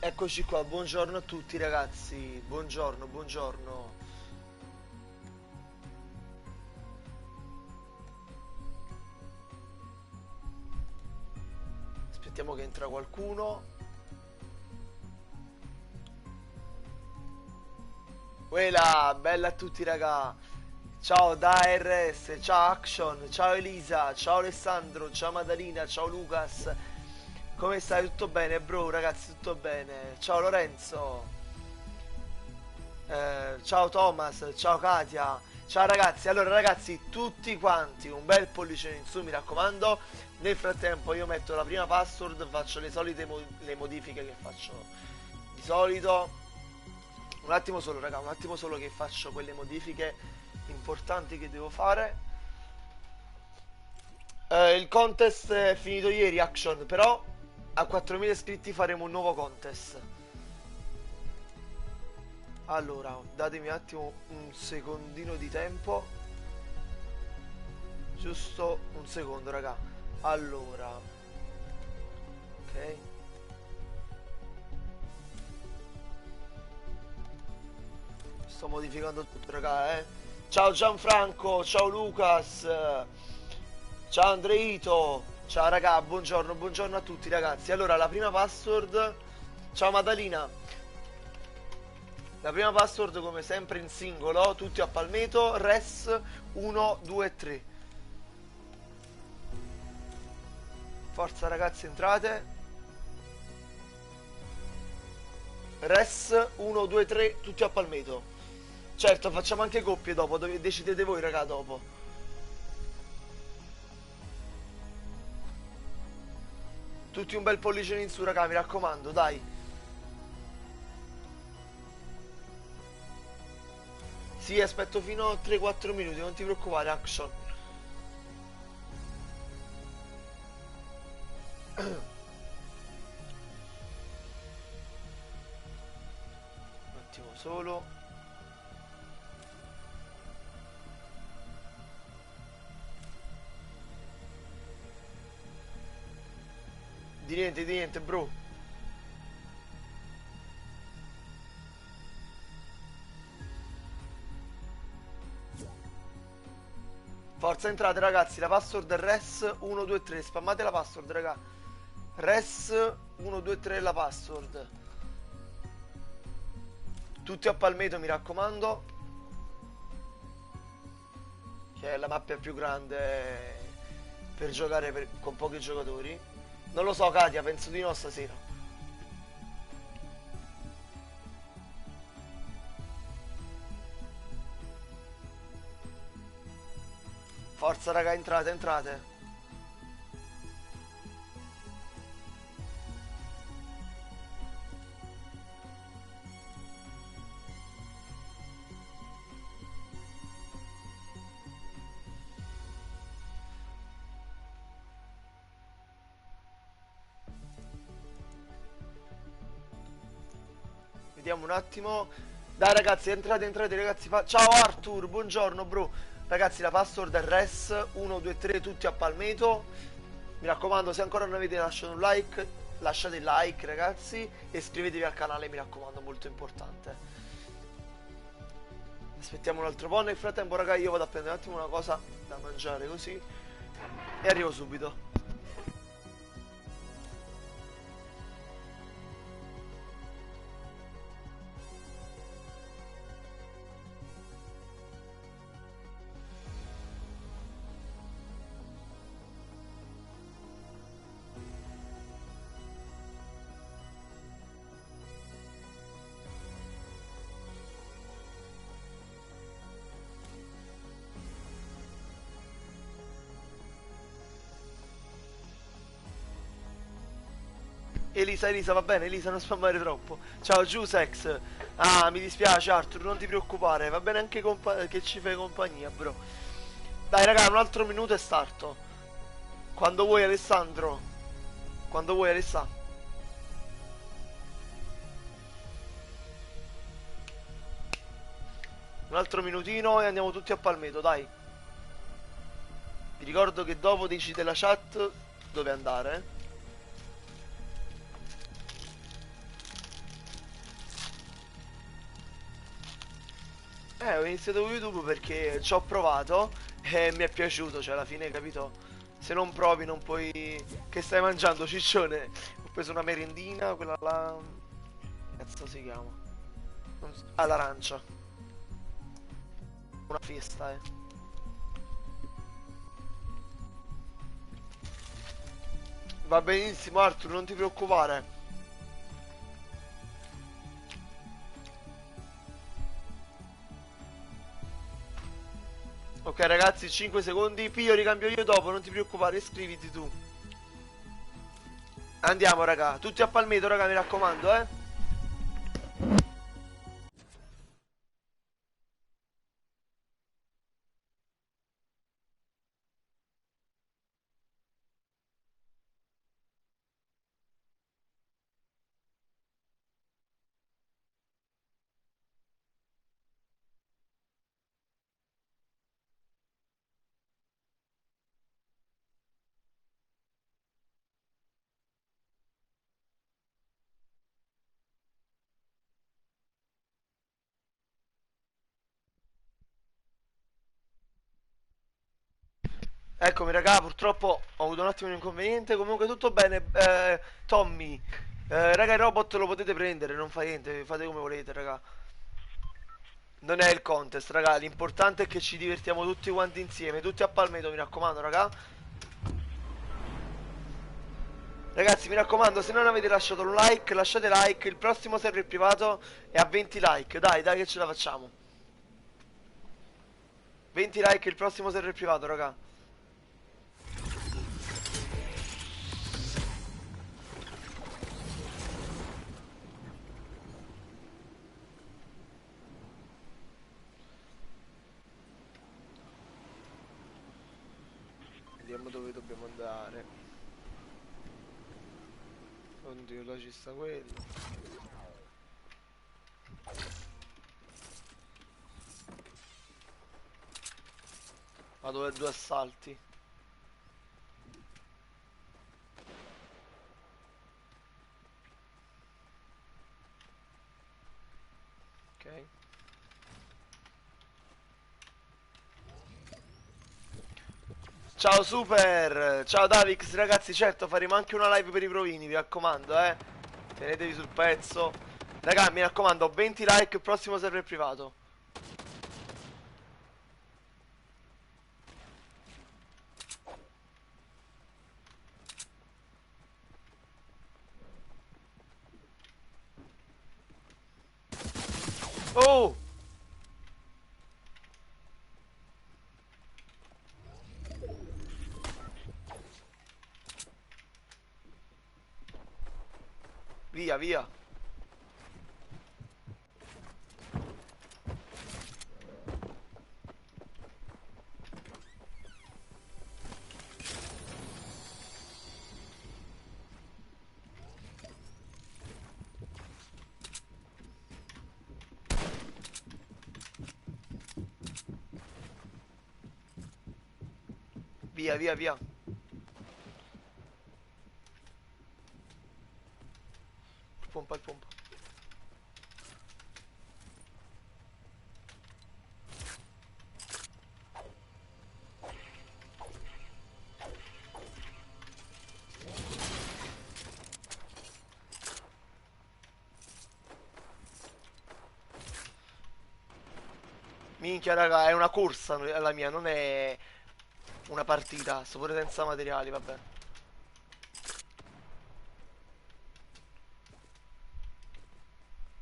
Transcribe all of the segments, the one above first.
Eccoci qua, buongiorno a tutti ragazzi, buongiorno, buongiorno. Aspettiamo che entra qualcuno. Quella, bella a tutti raga. Ciao da RS, ciao Action, ciao Elisa, ciao Alessandro, ciao Madalina, ciao Lucas. Come stai? Tutto bene, bro? Ragazzi, tutto bene. Ciao Lorenzo. Ciao Thomas, ciao Katia, ciao ragazzi. Allora ragazzi, tutti quanti un bel pollicione in su, mi raccomando. Nel frattempo io metto la prima password, faccio le solite le modifiche che faccio di solito. Un attimo solo raga, un attimo solo che faccio quelle modifiche importanti che devo fare. Il contest è finito ieri, Action, però a 4.000 iscritti faremo un nuovo contest. Allora, datemi un attimo un secondino di tempo. Giusto un secondo, raga. Allora, ok. Sto modificando tutto, raga, eh. Ciao Gianfranco, ciao Lucas, ciao Andreito. Ciao raga, buongiorno, buongiorno a tutti ragazzi. Allora, la prima password. Ciao Madalina. La prima password come sempre in singolo, tutti a palmeto, res 1, 2, 3. Forza ragazzi, entrate. Res 1, 2, 3, tutti a palmeto. Certo, facciamo anche coppie dopo, decidete voi raga dopo. Tutti un bel pollice in su raga, mi raccomando, dai. Sì, aspetto fino a 3-4 minuti, non ti preoccupare, Action. Un attimo solo. Di niente, bro. Forza, entrate ragazzi, la password è res 123, spammate la password raga. Res 123 la password. Tutti a palmeto, mi raccomando. Che è la mappa più grande per giocare con pochi giocatori. Non lo so Katia, penso di no stasera. Forza raga, entrate, entrate. Vediamo un attimo. Dai ragazzi, entrate, entrate ragazzi. Ciao Arthur, buongiorno bro. Ragazzi, la password è res 123, tutti a palmeto. Mi raccomando, se ancora non avete lasciato un like, lasciate il like ragazzi. E iscrivetevi al canale, mi raccomando, molto importante. Aspettiamo un altro po'. Nel frattempo raga, io vado a prendere un attimo una cosa da mangiare così. E arrivo subito. Elisa, Elisa, va bene, Elisa, non spammare troppo. Ciao, Giusex. Ah, mi dispiace, Arthur, non ti preoccupare. Va bene anche che ci fai compagnia, bro. Dai, raga, un altro minuto e starto. Quando vuoi, Alessandro. Quando vuoi, Alessa. Un altro minutino e andiamo tutti a palmeto, dai. Vi ricordo che dopo decide la chat dove andare. Ho iniziato con YouTube perché ci ho provato e mi è piaciuto, cioè alla fine, capito? Se non provi non puoi... Che stai mangiando, ciccione? Ho preso una merendina, quella là... Cazzo si chiama? Ah, l'arancia. Una festa, eh. Va benissimo, Arthur, non ti preoccupare. Ok, ragazzi, 5 secondi. Pio, ricambio io dopo, non ti preoccupare, iscriviti tu. Andiamo, raga. Tutti a palmetto, raga, mi raccomando, eh. Eccomi, raga, purtroppo ho avuto un attimo di inconveniente. Comunque tutto bene. Tommy, raga, il robot lo potete prendere, non fa niente, fate come volete, raga. Non è il contest, raga. L'importante è che ci divertiamo tutti quanti insieme, tutti a palmetto, mi raccomando, raga. Ragazzi, mi raccomando, se non avete lasciato un like, lasciate like. Il prossimo server privato è a 20 like. Dai, dai, che ce la facciamo. 20 like il prossimo server privato, raga. Vediamo dove dobbiamo andare. Oddio, là ci sta quello. Vado per due assalti. Ok. Ciao Super! Ciao Davix, ragazzi, certo faremo anche una live per i provini, vi raccomando, eh. Tenetevi sul pezzo. Raga, mi raccomando, 20 like il prossimo server privato. Oh! Via, via. Via, via, via. Il pompa, il pompa. Minchia, raga, è una corsa la mia, non è una partita. Sto pure senza materiali, vabbè.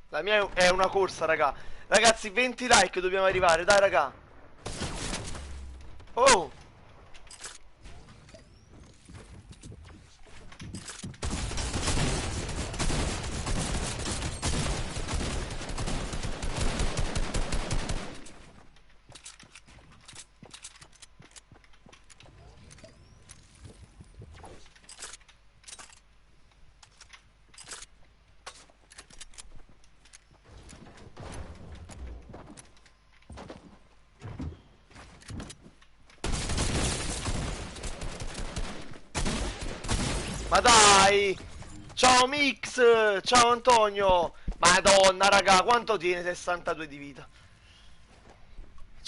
La mia è una corsa, raga. Ragazzi, 20 like dobbiamo arrivare, dai, raga. Oh! Ma dai! Ciao Mix! Ciao Antonio! Madonna, raga, quanto tiene 62 di vita?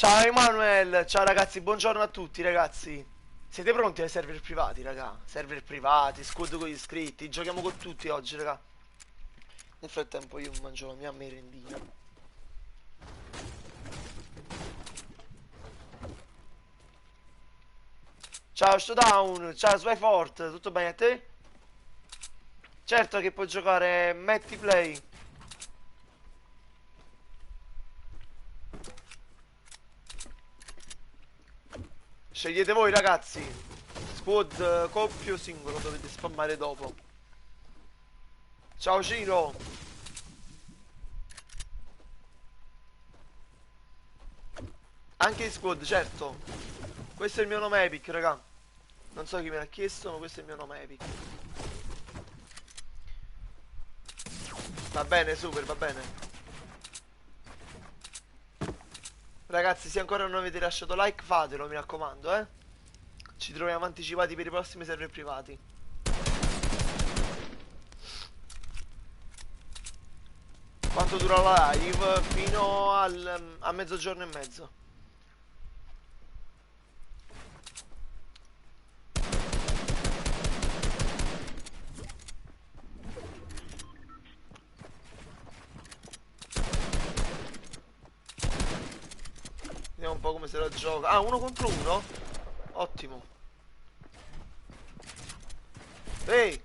Ciao Emanuele, ciao ragazzi, buongiorno a tutti ragazzi. Siete pronti ai server privati, raga? Server privati, squad con gli iscritti, giochiamo con tutti oggi, raga. Nel frattempo io mangio la mia merendina. Ciao Showdown, ciao Swyfort, tutto bene a te? Certo che puoi giocare Matty Play. Scegliete voi ragazzi. Squad, coppio, singolo, dovete spammare dopo. Ciao Ciro. Anche in squad, certo. Questo è il mio nome Epic, raga. Non so chi me l'ha chiesto, ma questo è il mio nome Epic. Va bene, super, va bene. Ragazzi, se ancora non avete lasciato like, fatelo, mi raccomando, eh. Ci troviamo anticipati per i prossimi server privati. Quanto dura la live? Fino a mezzogiorno e mezzo. Vediamo un po' come se la gioca. Ah, uno contro uno? Ottimo. Ehi!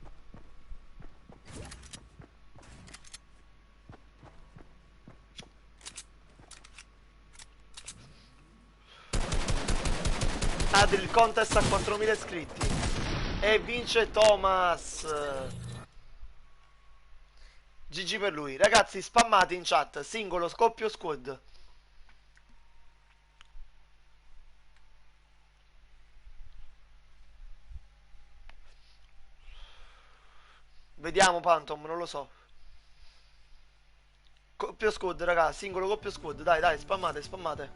Adri il contest a 4.000 iscritti. E vince Thomas. GG per lui. Ragazzi, spammate in chat. Singolo, scoppio, squad. Vediamo Phantom, non lo so. Coppio squad, raga. Singolo, coppio squad. Dai, dai, spammate, spammate.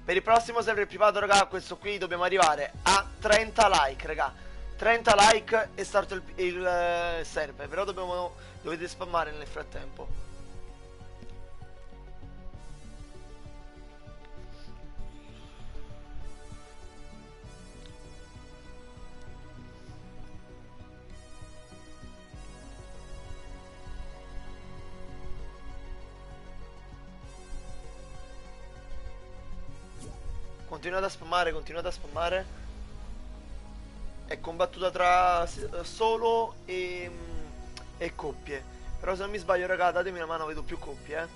Per il prossimo server privato, raga, questo qui dobbiamo arrivare a 30 like, raga. 30 like e starto il server. Però dovete spammare nel frattempo. Continuate a spammare, continuate a spammare. È combattuta tra solo e coppie. Però se non mi sbaglio, raga, datemi una mano, vedo più coppie, eh.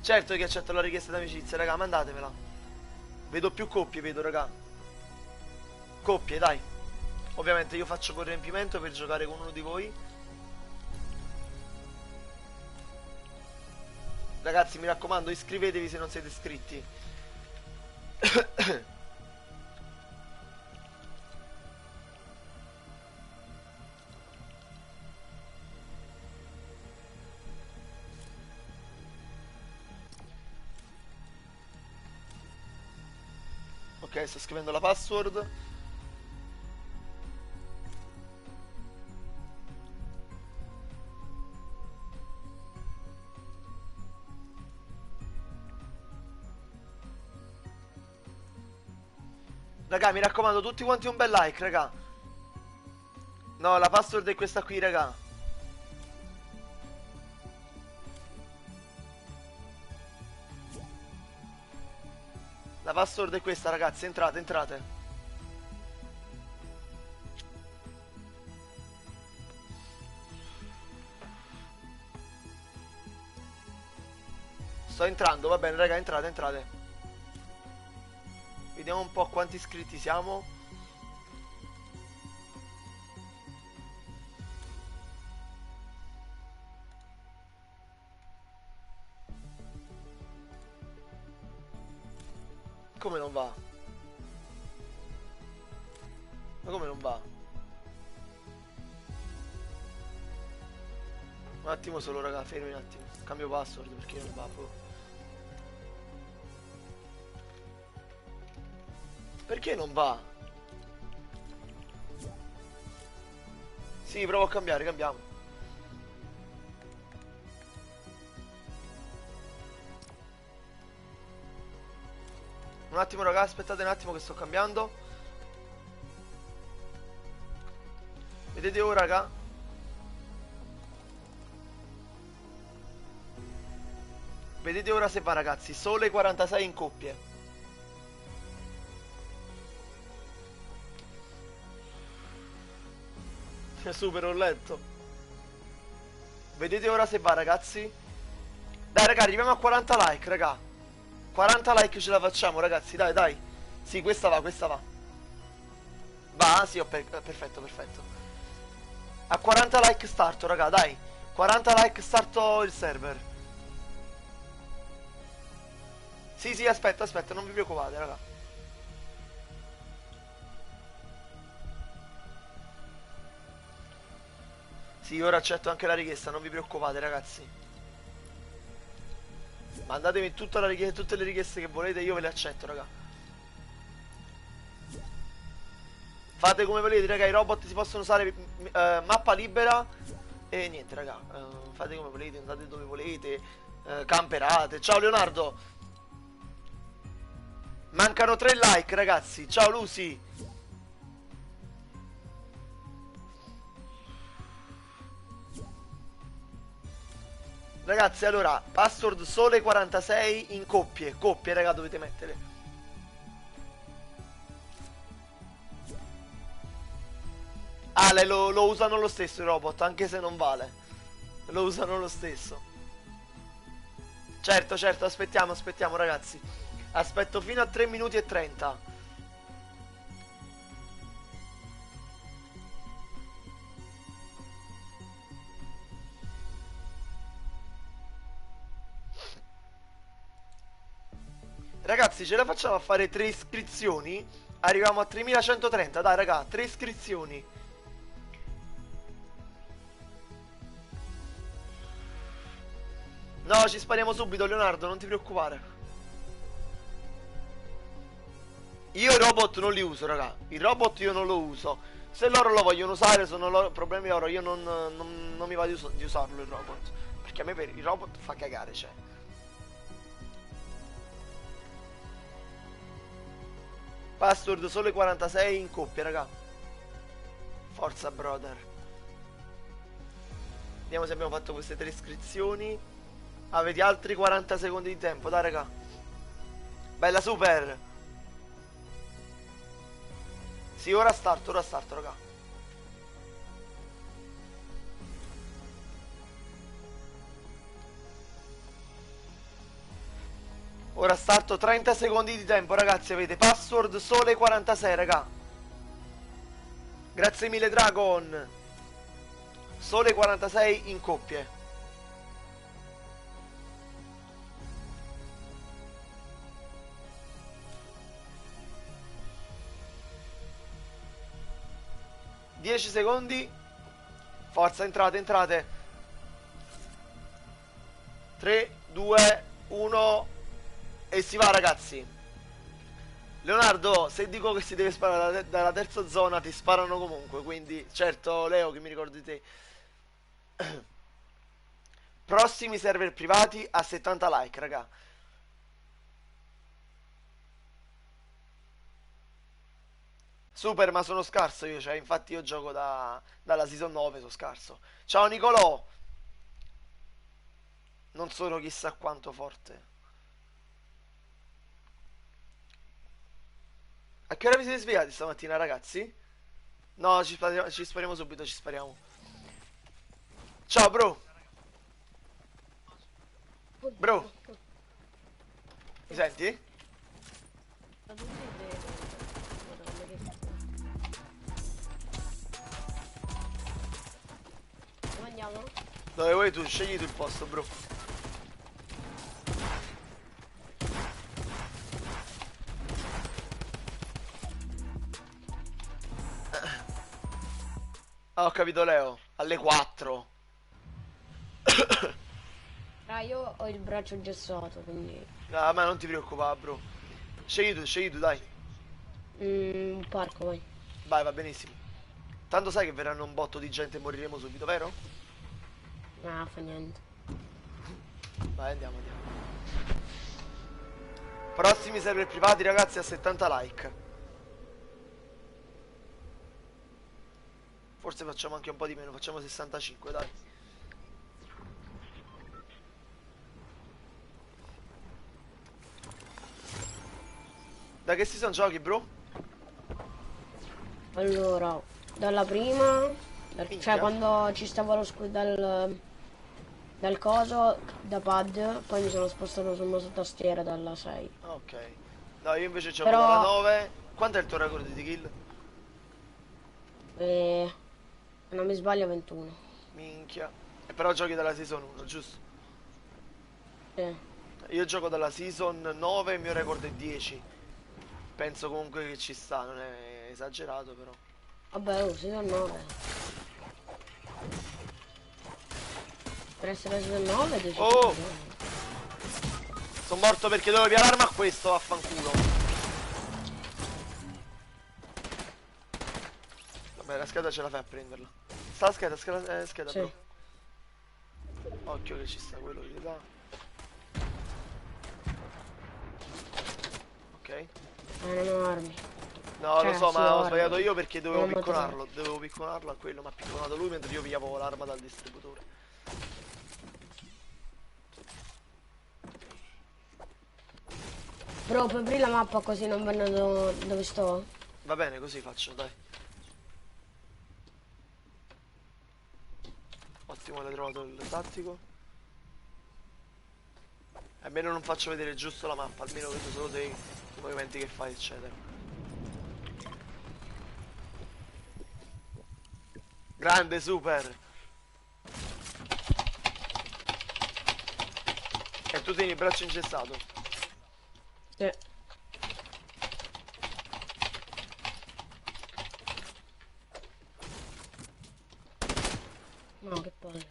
Certo che accetto la richiesta d'amicizia, raga, mandatemela. Vedo più coppie, vedo, raga. Coppie, dai. Ovviamente io faccio col riempimento per giocare con uno di voi. Ragazzi, mi raccomando, iscrivetevi se non siete iscritti. Ok, sto scrivendo la password. Raga, mi raccomando, tutti quanti un bel like, raga. No, la password è questa qui, raga. La password è questa, ragazzi, entrate, entrate. Sto entrando, va bene, raga, entrate, entrate. Vediamo un po' quanti iscritti siamo. Come non va? Ma come non va? Un attimo solo, raga, fermi un attimo. Cambio password perché non va proprio. Perché non va? Sì, provo a cambiare, cambiamo. Un attimo raga, aspettate un attimo che sto cambiando. Vedete ora raga? Vedete ora se va ragazzi, sole 46 in coppie. Super, ho letto. Vedete ora se va ragazzi? Dai raga, arriviamo a 40 like raga. 40 like ce la facciamo ragazzi, dai dai. Sì, questa va, questa va. Va, sì, perfetto, perfetto. A 40 like starto raga, dai. 40 like starto il server. Sì, sì, aspetta, aspetta, non vi preoccupate raga. Sì, ora accetto anche la richiesta, non vi preoccupate ragazzi. Mandatemi tutte le richieste che volete, io ve le accetto raga. Fate come volete raga, i robot si possono usare mappa libera. E niente raga, fate come volete, andate dove volete, camperate. Ciao Leonardo. Mancano 3 like ragazzi, ciao Lucy. Ragazzi, allora, password sole 46 in coppie. Coppie, raga, dovete mettere. Ah, lo usano lo stesso i robot, anche se non vale. Lo usano lo stesso. Certo, certo, aspettiamo, aspettiamo, ragazzi. Aspetto fino a 3 minuti e 30. Ragazzi, ce la facciamo a fare 3 iscrizioni? Arriviamo a 3130, dai raga, 3 iscrizioni. No, ci spariamo subito Leonardo, non ti preoccupare. Io i robot non li uso raga, i robot io non lo uso. Se loro lo vogliono usare sono loro problemi loro, io non mi va di usarlo il robot. Perché a me per il robot fa cagare, cioè. Password solo 46 in coppia, raga. Forza, brother. Vediamo se abbiamo fatto queste 3 iscrizioni. Avete altri 40 secondi di tempo, dai, raga. Bella, super. Sì, ora starto, raga. Ora starto, 30 secondi di tempo, ragazzi. Avete password sole 46, raga. Grazie mille, Dragon. Sole 46 in coppie. Dieci secondi. Forza, entrate, entrate. 3, 2, 1. E si va ragazzi. Leonardo, se dico che si deve sparare dalla terza zona ti sparano comunque. Quindi certo Leo che mi ricordi te. Prossimi server privati a 70 like raga. Super, ma sono scarso io, cioè infatti io gioco dalla season 9, sono scarso. Ciao Nicolò. Non sono chissà quanto forte. A che ora vi siete svegliati stamattina, ragazzi? No, ci spariamo subito, ci spariamo. Ciao, bro. Bro, mi senti? Dove andiamo? Dove vuoi tu? Scegli tu il posto, bro. Ah, ho capito, Leo. Alle 4. Ah, io ho il braccio gessato, quindi... Ah, ma non ti preoccupare, bro. Scegli tu, dai. Un parco, vai. Vai, va benissimo. Tanto sai che verranno un botto di gente e moriremo subito, vero? Ah, fa niente. Vai, andiamo, andiamo. Prossimi server privati, ragazzi, a 70 like. Forse facciamo anche un po' di meno, facciamo 65, dai. Da che season giochi, bro? Allora, dalla prima, Minchia. cioè quando ci stavo lo dal coso, da pad, poi mi sono spostato sul mouse tastiera dalla 6. Ok. No, io invece gioco Però- dalla 9. Quanto è il tuo record di kill? E se non mi sbaglio 21. Minchia. E però giochi dalla season 1, giusto? Sì. Io gioco dalla season 9 e il mio record è 10. Penso comunque che ci sta, non è esagerato però. Vabbè, oh, season 9. Per essere season 9 dici. Oh! Sono morto perché dovevo via l'arma a questo, vaffanculo. Vabbè, la scheda ce la fai a prenderla. Sta la scheda, scheda Sì. bro. Occhio che ci sta quello che ti dà. Ok. Non ho armi. No, lo so, sì, ma ho guarda. sbagliato io perché dovevo Non ho picconarlo. Dovevo picconarlo a quello, ma ha picconato lui mentre io pigliavo l'arma dal distributore. Bro, puoi aprire la mappa così non vedo dove sto? Va bene, così faccio, dai. Ottimo, l'hai trovato il tattico. Almeno non faccio vedere giusto la mappa, almeno vedo solo dei movimenti che fai, eccetera. Grande, super! E tu tieni il braccio ingessato. Sì. No, che palle.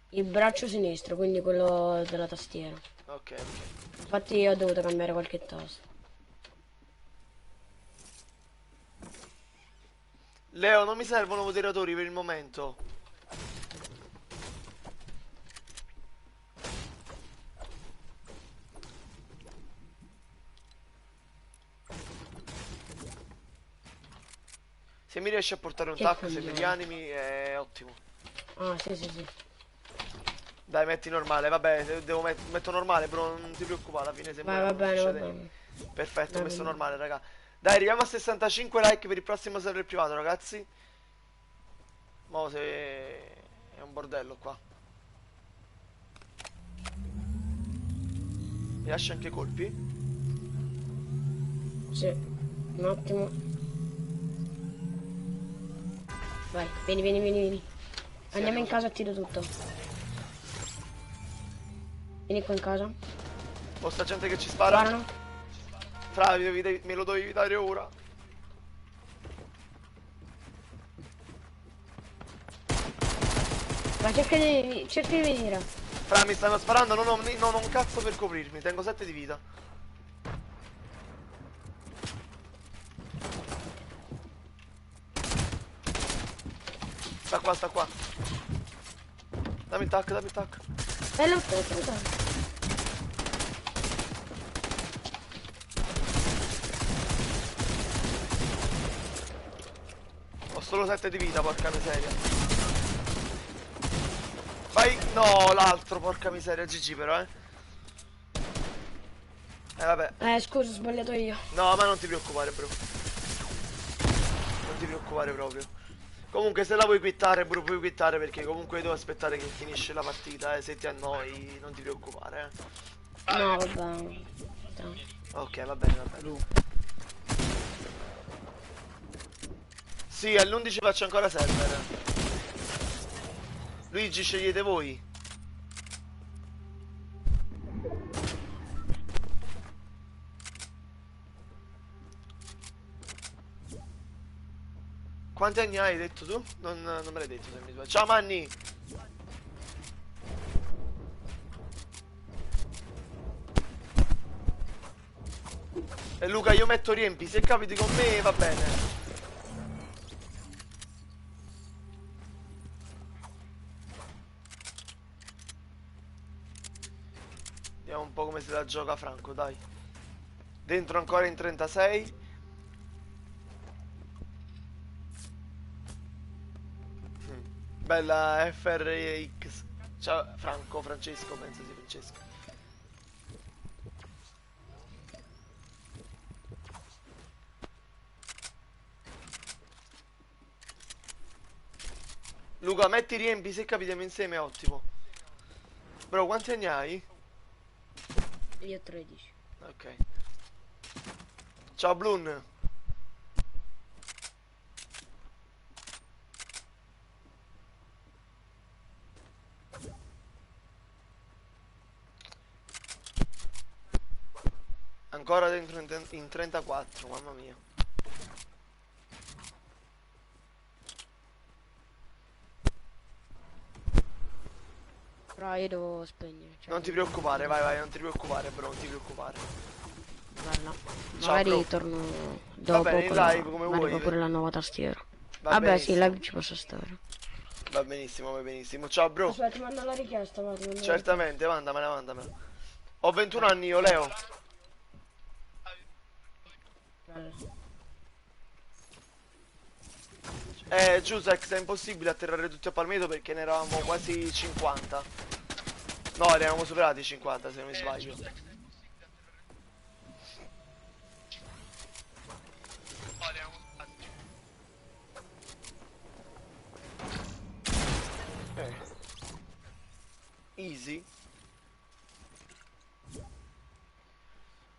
Il braccio sinistro, quindi quello della tastiera. Ok, ok. Infatti io ho dovuto cambiare qualche tasto. Leo, non mi servono moderatori per il momento. Se mi riesci a portare un Che tac, se mi coglione. rianimi, è ottimo. Ah, sì, sì, sì. Dai, metti normale, vabbè, se devo metto normale, però non ti preoccupare, alla fine se Vai, muoio va non bene, va succede bene. niente. Perfetto, ho Va messo bene. normale, raga. Dai, arriviamo a 65 like per il prossimo server privato, ragazzi. Mo' se è un bordello qua. Mi lasci anche colpi? Sì. Un attimo. Vai, vieni, vieni, vieni, vieni. Sì, Andiamo in arrivo casa e tiro tutto. Vieni qua in casa. Oh, sta gente che ci spara. Sparano. Fra, me lo dovevi dare ora. Ma cerca di venire. Fra, mi stanno sparando, non ho un cazzo per coprirmi, tengo 7 di vita. Sta qua, sta qua. Dammi il tac, dammi il tac. Lotta. Ho solo 7 di vita, porca miseria. Vai, no, l'altro, porca miseria, GG però, eh. Vabbè. Scusa, ho sbagliato io. No, ma non ti preoccupare, bro. Non ti preoccupare proprio. Comunque, se la vuoi quittare, bro, puoi quittare perché comunque devo aspettare che finisce la partita, se ti annoi, non ti preoccupare, No, vabbè. Ok, va bene, va bene. Sì, all'11 faccio ancora server. Luigi, scegliete voi. Quanti anni hai detto tu? Non me l'hai detto se mi sbaglio. Ciao Manni! E Luca, io metto riempi, se capiti con me va bene. Vediamo un po' come se la gioca Franco, dai. Dentro ancora in 36. Bella FRX. Ciao Franco, Francesco, penso sia Francesco. Luca, metti riempi, se capitiamo insieme è ottimo. Bro, quanti anni hai? Io 13. Ok. Ciao Bloon. Ancora dentro in 34, mamma mia. Però io devo spegnere. Cioè, Non ti preoccupare, vai, vai, non ti preoccupare, bro, non ti preoccupare. bella. Ciao, Magari bro. torno Va dopo bene, in con la... live come mi vuoi. arriva pure la nuova tastiera. Va Vabbè, sì, benissimo. live ci posso stare. Va benissimo, va benissimo. Ciao, bro. Aspetta, manda la richiesta, va. Certamente, mandamela, mandamela. Ho 21 anni io, Leo. Bella. Giusex, è impossibile atterrare tutti a Palmetto perché ne eravamo quasi 50. No, ne eravamo superati i 50, se non mi sbaglio. Easy.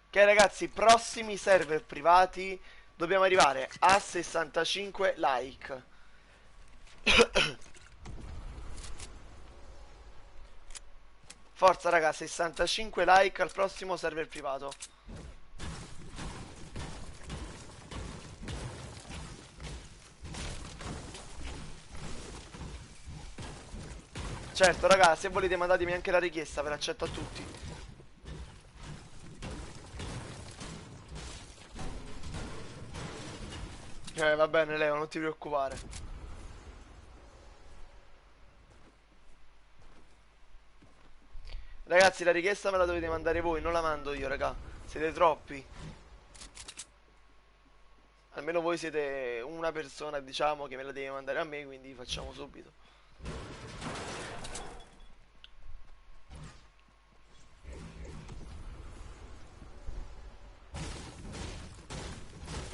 Ok ragazzi, prossimi server privati. Dobbiamo arrivare a 65 like. Forza raga, 65 like al prossimo server privato. Certo raga, se volete mandatemi anche la richiesta, ve l'accetto a tutti. Va bene Leo, non ti preoccupare. Ragazzi, la richiesta me la dovete mandare voi, non la mando io, raga. Siete troppi. Almeno voi siete una persona, diciamo, che me la deve mandare a me, quindi facciamo subito.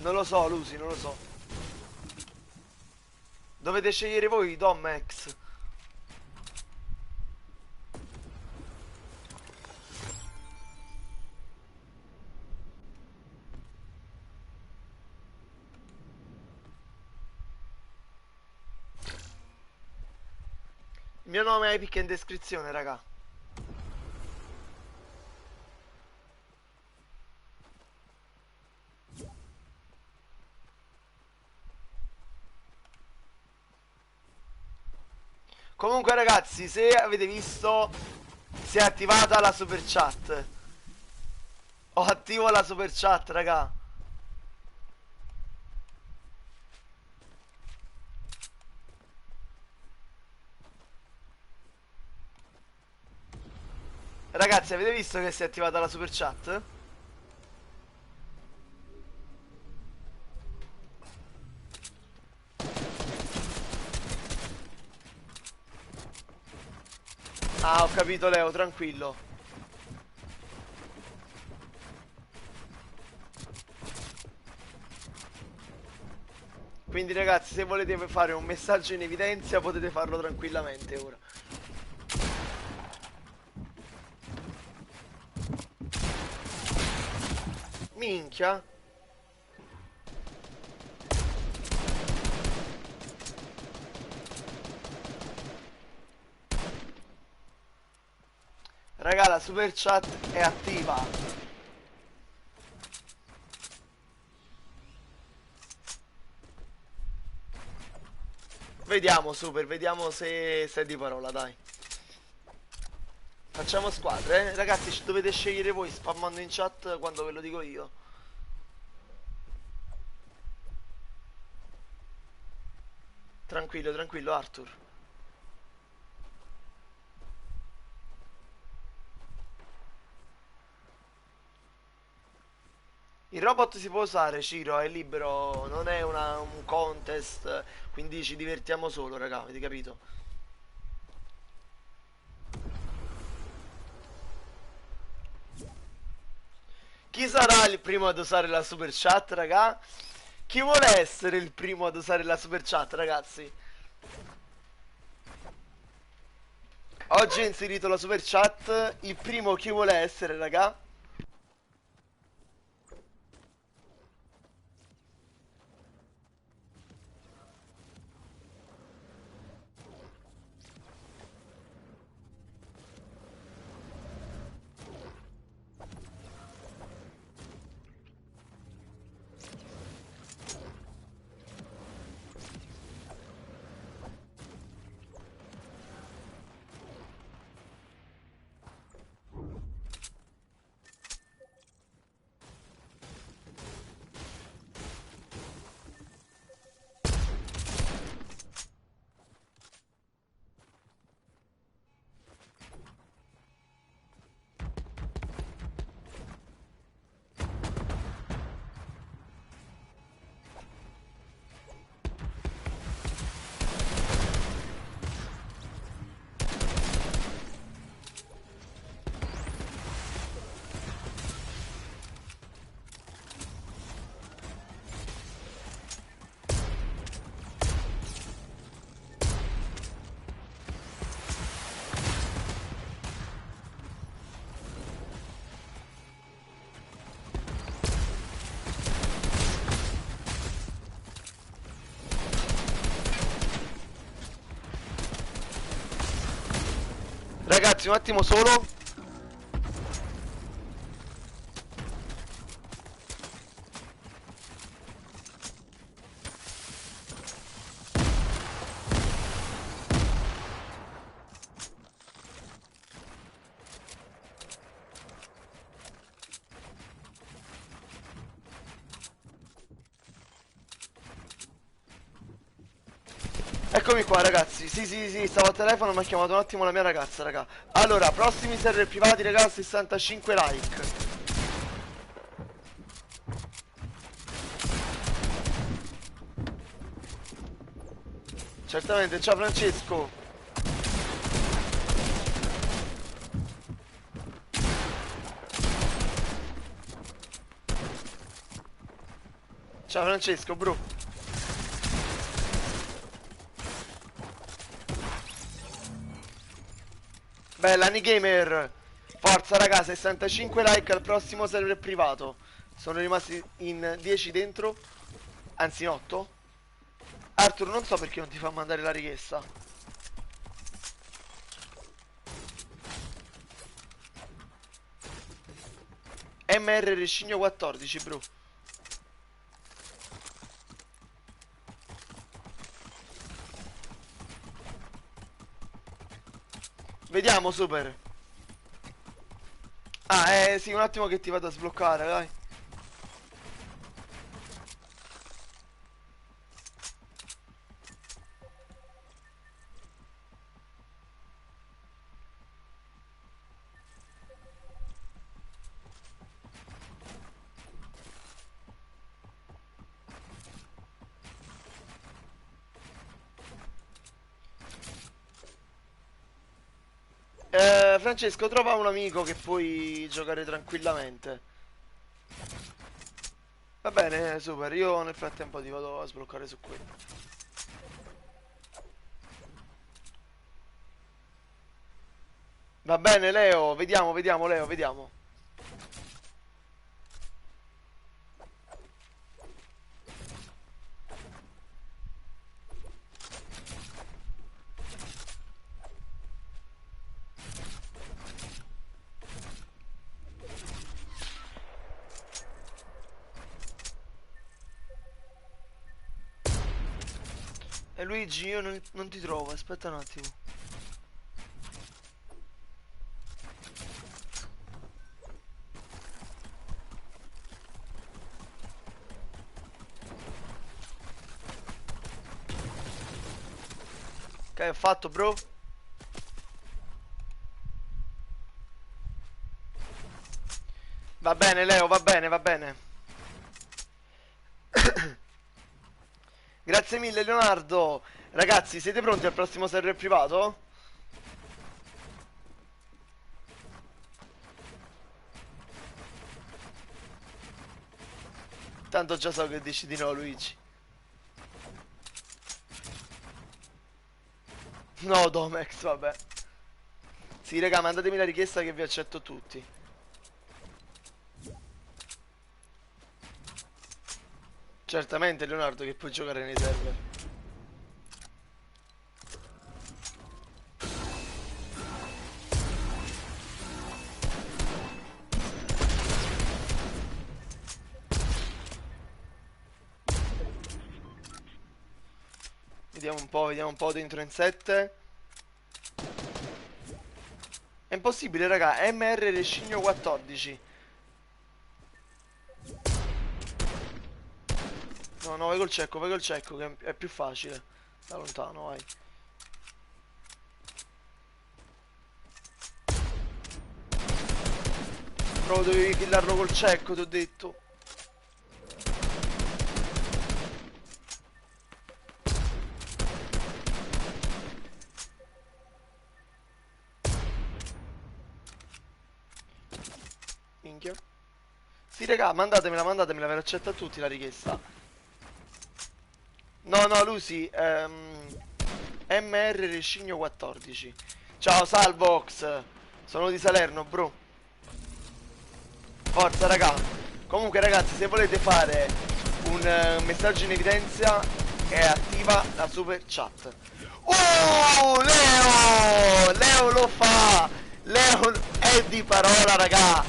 Non lo so, Lucy, non lo so. Dovete scegliere voi, Domex. Il mio nome è Epic in descrizione, raga. Comunque ragazzi, se avete visto, si è attivata la super chat. Ho attivo la super chat, raga. Ragazzi, avete visto che si è attivata la super chat? Ah, ho capito Leo, tranquillo. Quindi ragazzi, se volete fare un messaggio in evidenza potete farlo tranquillamente ora. Minchia. Raga, la super chat è attiva. Vediamo super, vediamo se è di parola, dai. Facciamo squadre, eh? Ragazzi, dovete scegliere voi spammando in chat quando ve lo dico io. Tranquillo, tranquillo, Arthur. Il robot si può usare, Ciro, è libero, non è un contest, quindi ci divertiamo solo, raga, avete capito? Chi sarà il primo ad usare la super chat, raga? Chi vuole essere il primo ad usare la super chat, ragazzi? Oggi ho inserito la super chat, il primo chi vuole essere, raga? Ragazzi, un attimo solo. Eccomi qua, ragazzi. Sì, stavo al telefono, mi ha chiamato un attimo la mia ragazza, raga. Allora, prossimi server privati, raga, 65 like. Certamente, ciao Francesco. Ciao Francesco, bro. Bella, Gamer. Forza, raga, 65 like al prossimo server privato. Sono rimasti in 10 dentro. Anzi, in 8. Arthur, non so perché non ti fa mandare la richiesta. MR Rescigno 14, bro. Vediamo, super. Ah, sì, un attimo che ti vado a sbloccare, dai. Francesco, trova un amico che puoi giocare tranquillamente. Va bene, super. Io nel frattempo ti vado a sbloccare su quello. Va bene, Leo. Vediamo, vediamo, Leo, vediamo. E Luigi, io non ti trovo. Aspetta un attimo. Ok, ho fatto, bro. Va bene, Leo, va bene, va bene. Grazie mille, Leonardo. Ragazzi, siete pronti al prossimo server privato? Tanto già so che dici di no, Luigi. No, Domex, vabbè. Sì, raga, mandatemi la richiesta che vi accetto tutti. Certamente, Leonardo, che puoi giocare nei server. Vediamo un po' dentro in 7. È impossibile, raga, MR Rescigno 14. No, no, vai col cecco, che è più facile. Da lontano, vai. Però dovevi killarlo col cecco, ti ho detto. Minchia. Sì, raga, mandatemela, ve l'accetta a tutti la richiesta. No, no, Lucy, MR Rescigno 14. Ciao, Salvox. Sono di Salerno, bro. Forza, raga. Comunque, ragazzi, se volete fare un messaggio in evidenza, è attiva la super chat. Oh, Leo! Leo lo fa! Leo è di parola, raga!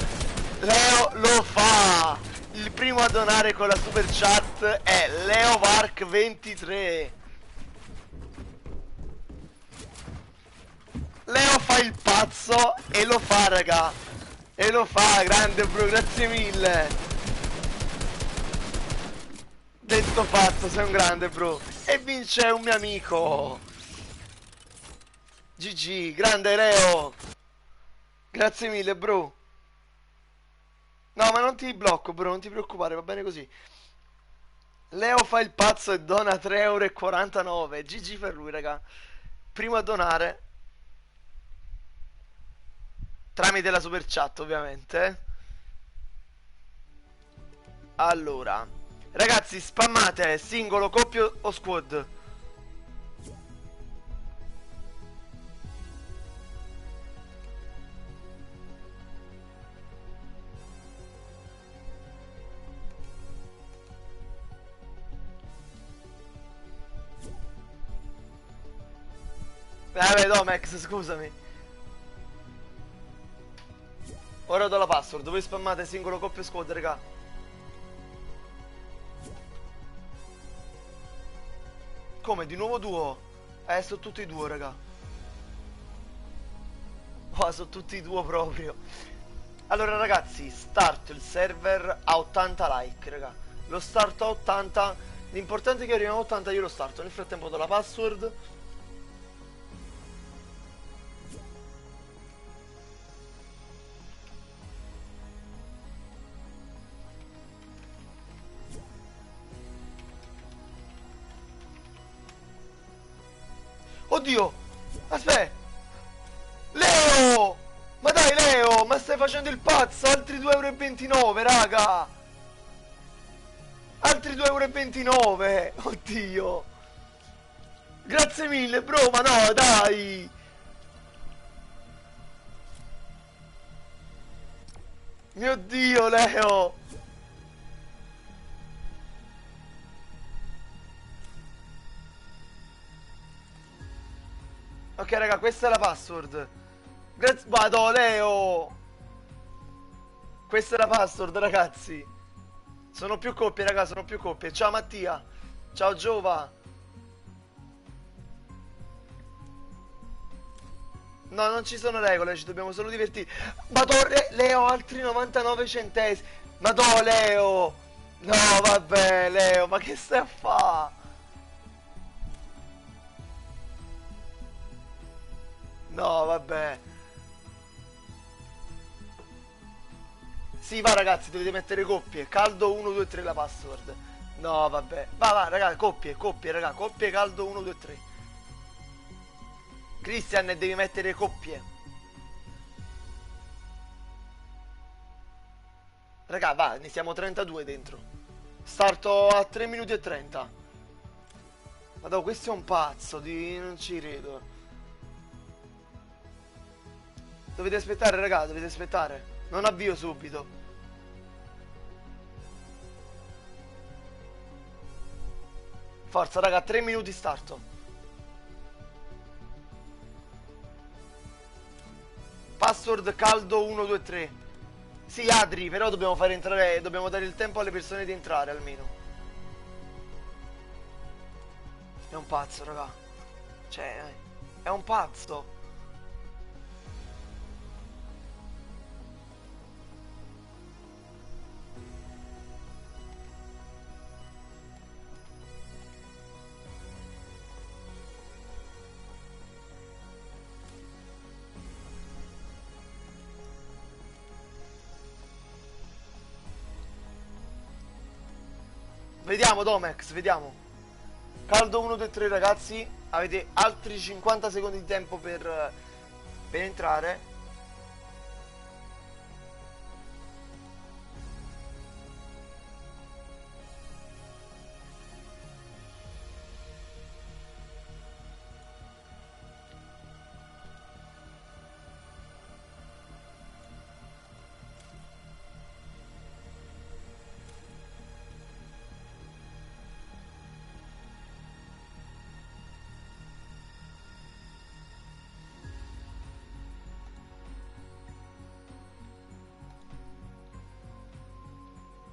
Leo lo fa! Il primo a donare con la super chat è LeoVark23. Leo fa il pazzo e lo fa, raga. E lo fa, grande bro, grazie mille. Detto fatto, sei un grande bro. E vince un mio amico. GG, grande Leo. Grazie mille, bro. No, ma non ti blocco, bro, non ti preoccupare, va bene così. Leo fa il pazzo e dona 3,49 euro. GG per lui, raga. Primo a donare. Tramite la super chat, ovviamente. Allora, ragazzi, spammate singolo, coppio o squad. Vabbè, Domex, scusami. Ora do la password. Voi spammate singolo, coppio o squad, raga. Come, di nuovo duo? Sono tutti duo, raga. Oh, sono tutti duo proprio. Allora, ragazzi, start il server a 80 like, raga. Lo starto a 80. L'importante è che arriviamo a 80, io lo starto. Nel frattempo do la password. Oddio! Aspetta! Leo! Ma dai, Leo! Ma stai facendo il pazzo? Altri 2,29 euro, raga! Altri 2,29 euro! Oddio! Grazie mille, bro! Ma no, dai! Mio Dio, Leo! Ok, raga, questa è la password. Grazie. Vado, Leo! Questa è la password, ragazzi. Sono più coppie, raga, sono più coppie. Ciao, Mattia. Ciao, Giova. No, non ci sono regole, ci dobbiamo solo divertire. Madò, Leo, altri 99 centesimi. Madò, Leo. No, vabbè, Leo, ma che stai a fa'? No, vabbè. Sì, va ragazzi, dovete mettere coppie. Caldo 1, 2, 3 la password. No, vabbè. Va, va, raga, coppie, coppie, raga, coppie, caldo 1, 2, 3. Christian, devi mettere coppie. Raga, va, ne siamo 32 dentro. Starto a 3 minuti e 30. Madonna, questo è un pazzo, non ci credo. Dovete aspettare, raga, dovete aspettare. Non avvio subito. Forza, raga, 3 minuti starto. Password caldo 1, 2, 3. Sì, Adri, però dobbiamo fare entrare. Dobbiamo dare il tempo alle persone di entrare almeno. È un pazzo, raga. Cioè, è un pazzo. Vediamo, Domex, vediamo. Caldo 1, 2, 3, ragazzi. Avete altri 50 secondi di tempo per entrare.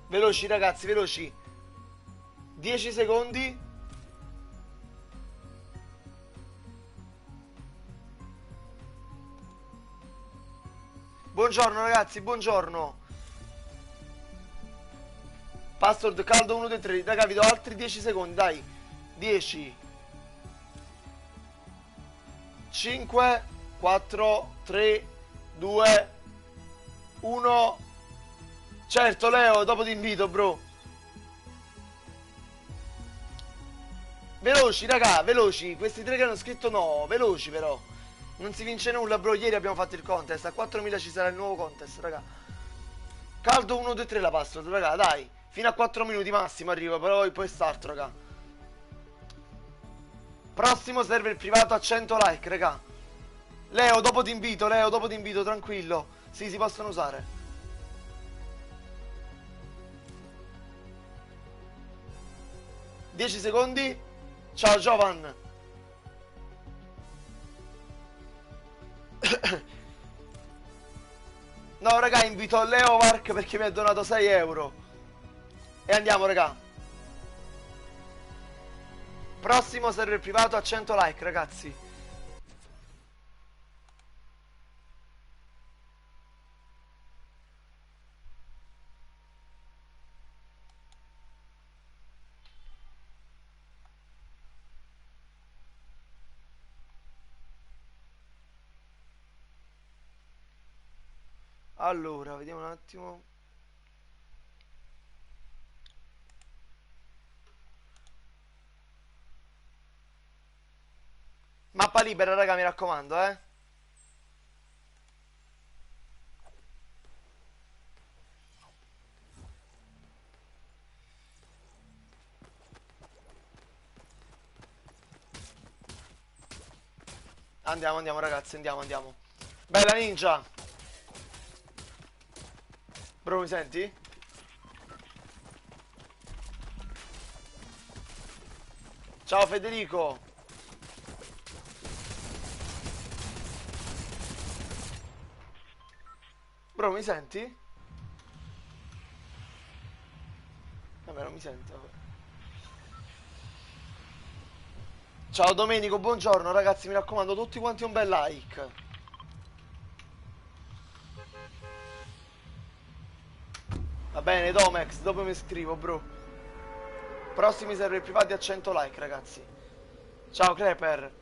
Veloci ragazzi, veloci. 10 secondi. Buongiorno ragazzi, buongiorno. Password caldo 1, 2, 3. Raga, vi do altri 10 secondi, dai. 10 5 4 3 2 1. Certo Leo, dopo ti invito, bro. Veloci, raga, veloci. Questi tre che hanno scritto no, veloci però. Non si vince nulla, bro. Ieri abbiamo fatto il contest. A 4000 ci sarà il nuovo contest, raga. Caldo 1, 2, 3 la password, raga, dai. Fino a 4 minuti massimo arrivo, però poi start, raga. Prossimo server privato a 100 like, raga. Leo, dopo ti invito, tranquillo. Sì, si possono usare. 10 secondi. Ciao Giovan. No raga, invito Leo Mark perché mi ha donato 6 euro. E andiamo raga. Prossimo server privato a 100 like ragazzi. Allora, vediamo un attimo. Mappa libera, raga, mi raccomando, eh. Andiamo, ragazzi, andiamo. Bella ninja. Bro, mi senti? Ciao Federico. Bro, mi senti? Vabbè, non mi sento. Vabbè. Ciao Domenico, buongiorno ragazzi, mi raccomando, tutti quanti un bel like. Va bene, Domex, dopo mi scrivo, bro. Prossimi server privati a 100 like, ragazzi. Ciao Creper.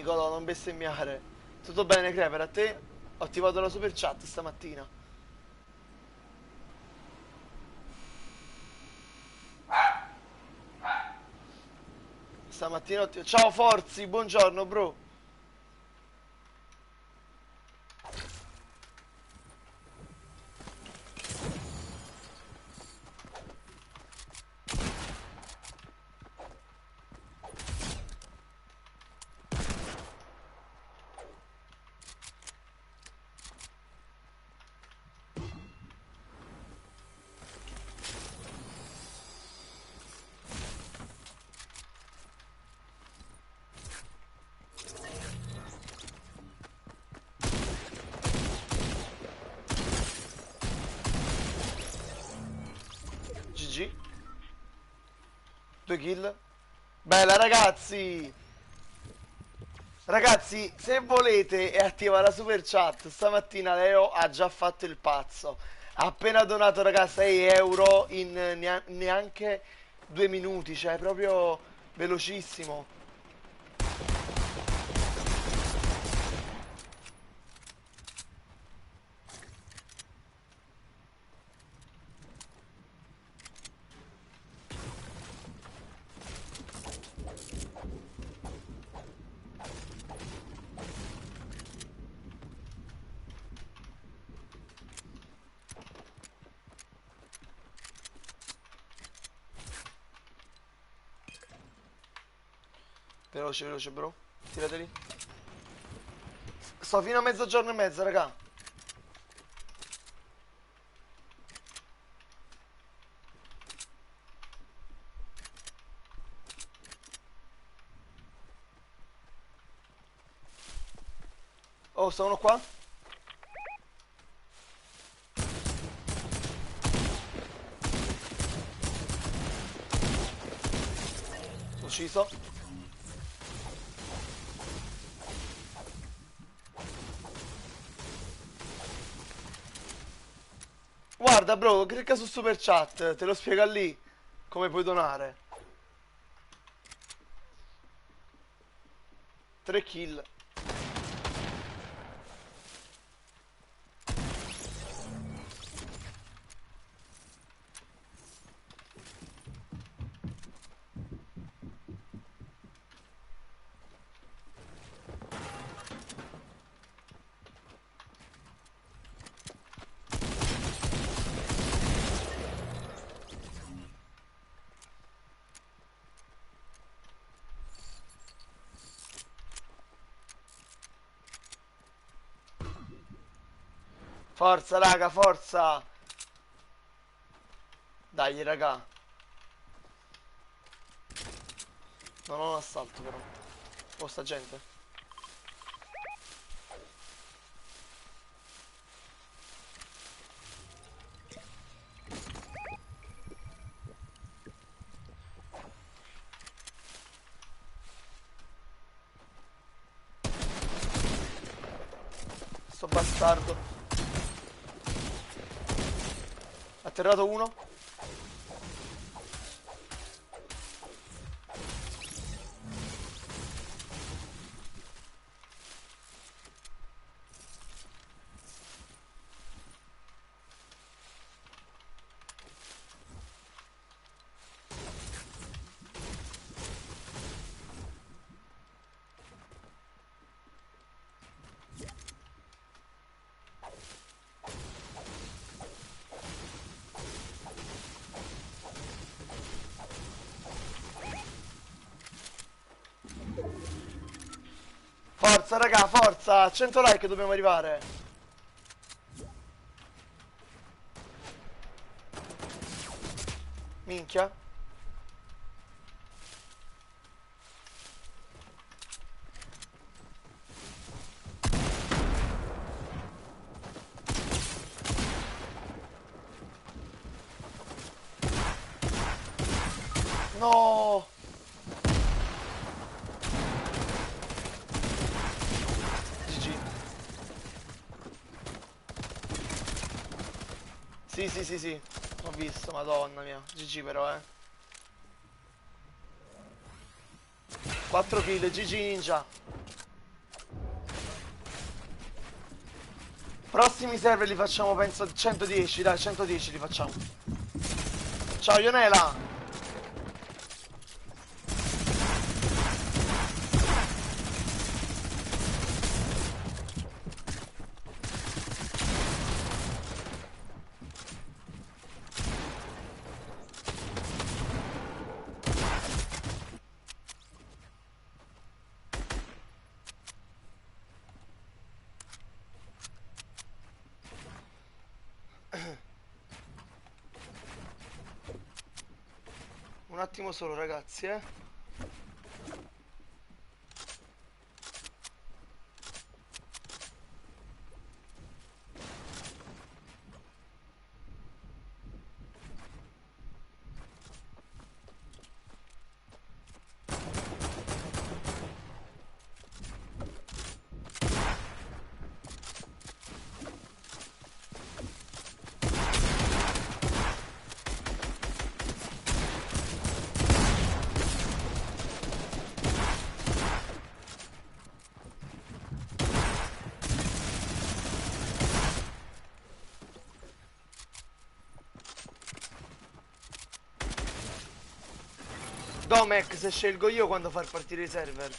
Nicolò, non bestemmiare. Tutto bene, Creper, a te? Ho attivato la super chat stamattina. Stamattina ho Ciao Forzi, buongiorno, bro. GG. 2 kill. Bella ragazzi. Ragazzi, se volete è attiva la super chat. Stamattina Leo ha già fatto il pazzo. Ha appena donato, raga, 6 euro in neanche 2 minuti. Cioè, proprio velocissimo. Veloce, veloce, bro. Tirateli. Sto fino a mezzogiorno e mezza, raga. Oh, sta uno qua? Ucciso. Guarda, bro, clicca su super chat, te lo spiega lì come puoi donare. 3 kill. Forza, raga, forza. Dai, raga. Non ho un assalto, però. Oh, sta gente. Sto bastardo. Atterrato uno. Forza, raga, forza. 100 like dobbiamo arrivare. Minchia. No. GG. Sì, sì, sì, sì. Ho visto, madonna mia. GG però, 4 kill, GG Ninja. Prossimi server li facciamo, penso, 110, dai, 110 li facciamo. Ciao Ionela! Un attimo solo ragazzi, eh. Domek, se scelgo io quando far partire i server.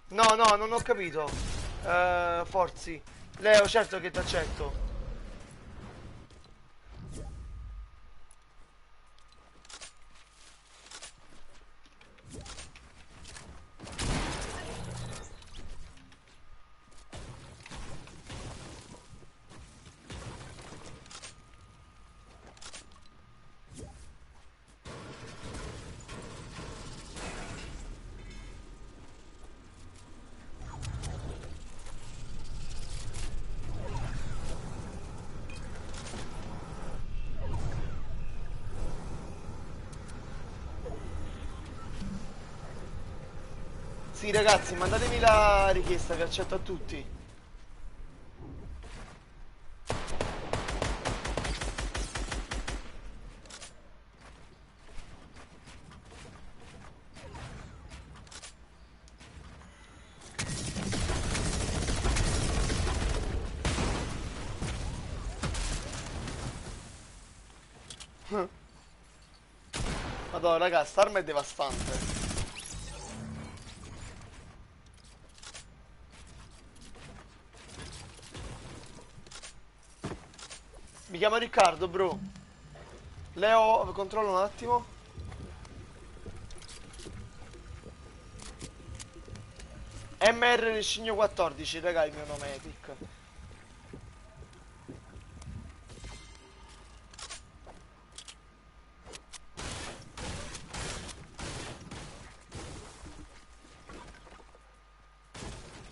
No, no, non ho capito. Forzi. Leo, certo che ti accetto. Sì ragazzi, mandatemi la richiesta che accetto a tutti. Madonna ragazzi, st'arma è devastante. Mi chiamo Riccardo, bro. Leo, controllo un attimo. MR Rescigno 14, raga, il mio nome è Epic.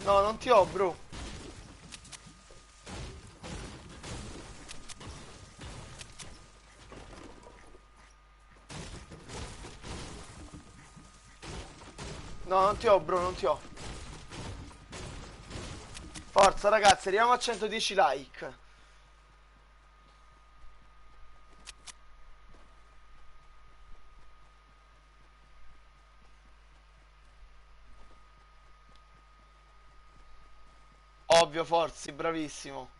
No, non ti ho, bro. No, non ti ho, bro, non ti ho. Forza, ragazzi, arriviamo a 110 like. Ovvio, Forzi, bravissimo.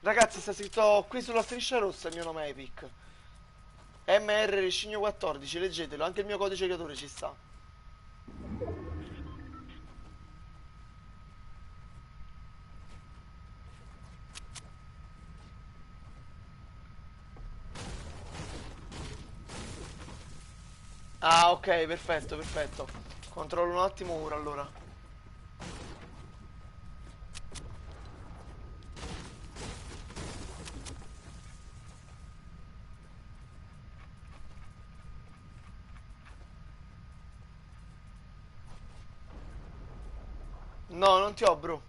Ragazzi, sta scritto qui sulla striscia rossa il mio nome è Epic. MR Rescigno 14, leggetelo, anche il mio codice creatore ci sta. Ah, ok, perfetto, perfetto. Controllo un attimo ora allora. No, non ti ho, bro.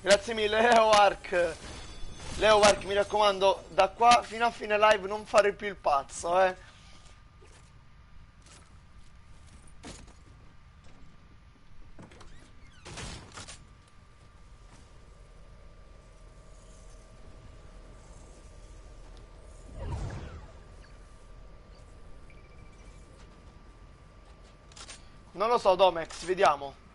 Grazie mille, Ark. Leo Park, mi raccomando, da qua fino a fine live non fare più il pazzo, eh. Non lo so, Domex, vediamo.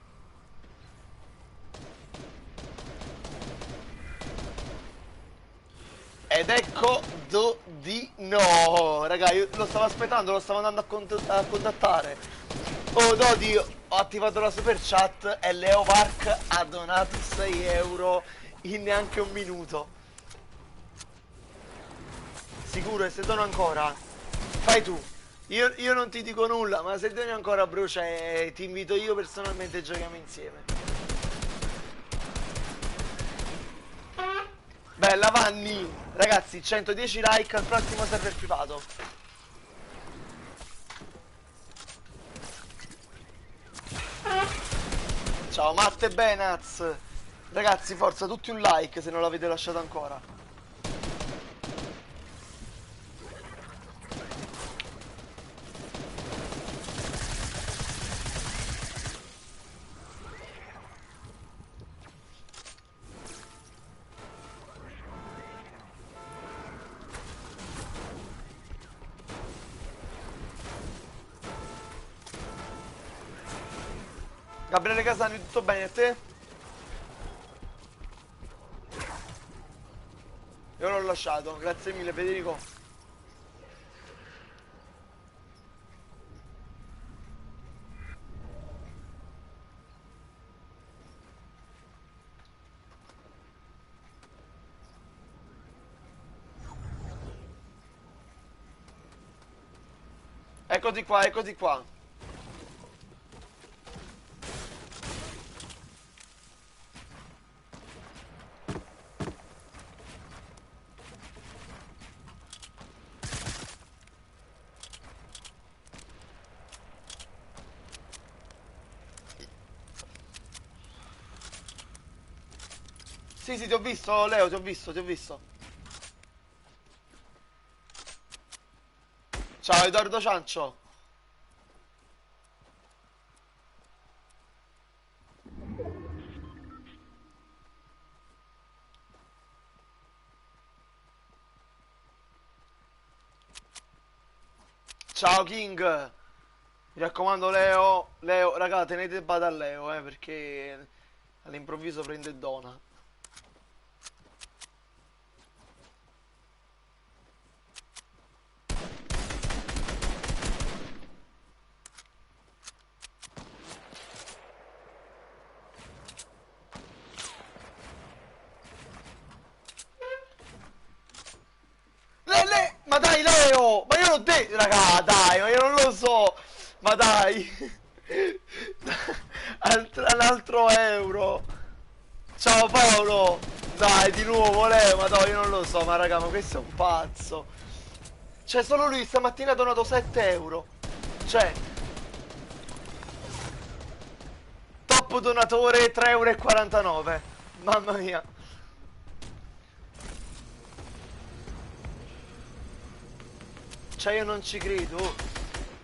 Ed ecco Dodino. Raga, io lo stavo aspettando, lo stavo andando a contattare. Oh Dodi, ho attivato la super chat e Leo Park ha donato 6 euro in neanche un minuto. Sicuro, e se dono ancora, fai tu. Io non ti dico nulla, ma se doni ancora, bro, cioè, ti invito io personalmente e giochiamo insieme. Bella Vanni! Ragazzi, 110 like al prossimo server privato. Ciao Matte Benaz. Ragazzi, forza, tutti un like se non l'avete lasciato ancora. Gabriele Casani, tutto bene a te? Io l'ho lasciato, grazie mille Federico. Eccoti qua, eccoti qua. Sì, sì, ti ho visto, Leo, ti ho visto, ti ho visto. Ciao, Edoardo Ciancio. Ciao, King. Mi raccomando, Leo. Leo, raga, tenete bada a Leo, perché all'improvviso prende e dona. Ma dai Leo! Ma io l'ho detto, raga, dai, ma io non lo so! Ma dai! Un altro euro! Ciao Paolo! Dai, di nuovo Leo, ma no, io non lo so, ma raga, ma questo è un pazzo! Cioè, solo lui stamattina ha donato 7 euro! Cioè... Top donatore 3,49 euro! Mamma mia! Cioè io non ci credo.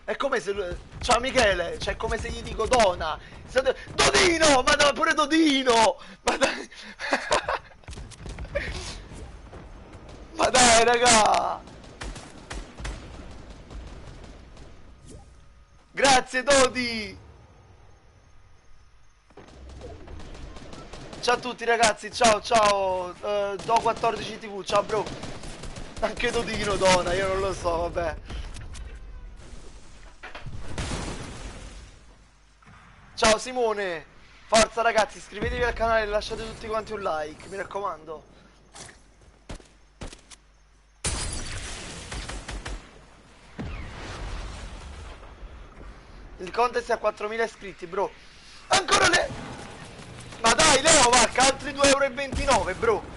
È come se lui... Ciao Michele, cioè è come se gli dico dona. Dodino! Ma no, pure Dodino! Ma dai! Ma dai raga! Grazie Dodi! Ciao a tutti ragazzi, ciao ciao, Do 14 TV, ciao bro. Anche Dodino dona, io non lo so, vabbè. Ciao Simone, forza ragazzi, iscrivetevi al canale e lasciate tutti quanti un like, mi raccomando. Il contest è a 4000 iscritti, bro. Ancora le... Ma dai Leo, marca altri 2,29 euro, bro.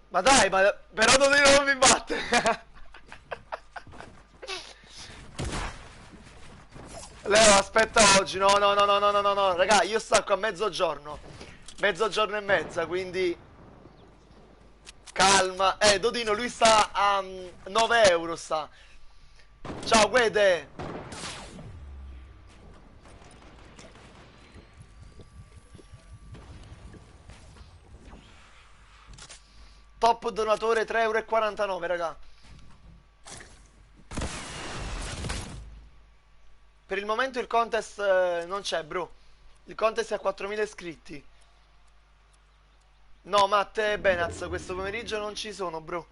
Ma dai, ma... però non mi batte. Leo, aspetta oggi. No, no, no, no, no, no, no, no. Raga, io stacco a mezzogiorno. Mezzogiorno e mezza, quindi... Calma. Dodino, lui sta a 9 euro, sta. Ciao, Guede. Top donatore 3,49 euro, raga. Per il momento il contest non c'è, bro. Il contest è a 4.000 iscritti. No, Matte e Benaz, questo pomeriggio non ci sono, bro.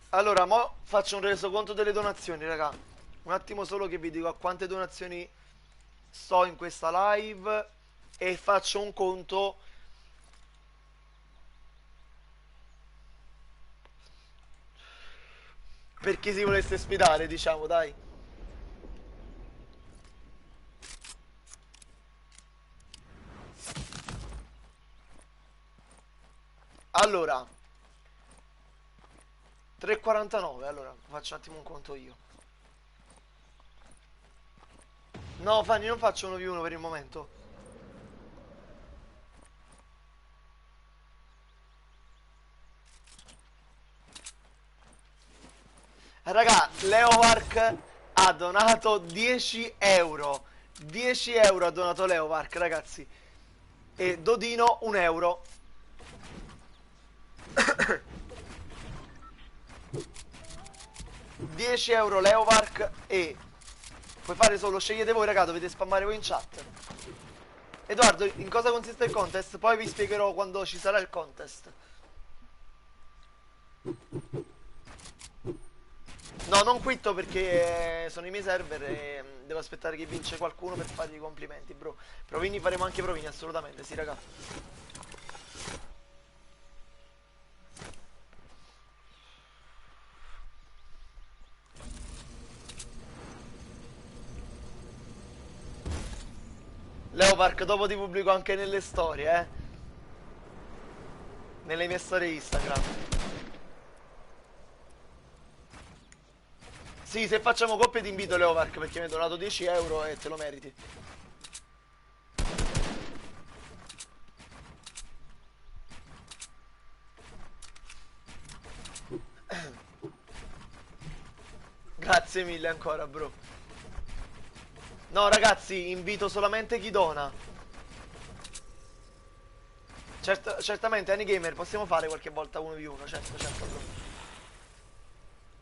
Allora, mo faccio un resoconto delle donazioni, raga. Un attimo solo che vi dico a quante donazioni sto in questa live e faccio un conto. Per chi si volesse sfidare, diciamo, dai. Allora, 3,49, allora, faccio un attimo un conto io. No, Fanny, non faccio 1v1 per il momento. Raga, Leovark ha donato 10 euro. 10 euro ha donato Leovark, ragazzi. E Dodino 1 euro. 10 euro Leovark e puoi fare solo, scegliete voi, raga, dovete spammare voi in chat. Edoardo, in cosa consiste il contest? Poi vi spiegherò quando ci sarà il contest. No, non quitto perché sono i miei server e devo aspettare che vince qualcuno per fargli i complimenti, bro. Provini, faremo anche provini, assolutamente, sì, raga. Leopark, dopo ti pubblico anche nelle storie, nelle mie storie Instagram. Sì, se facciamo coppie ti invito Leopark perché mi hai donato 10 euro e te lo meriti. Grazie mille ancora, bro. No, ragazzi, invito solamente chi dona. Certamente, Anygamer, possiamo fare qualche volta 1v1, certo, certo, bro.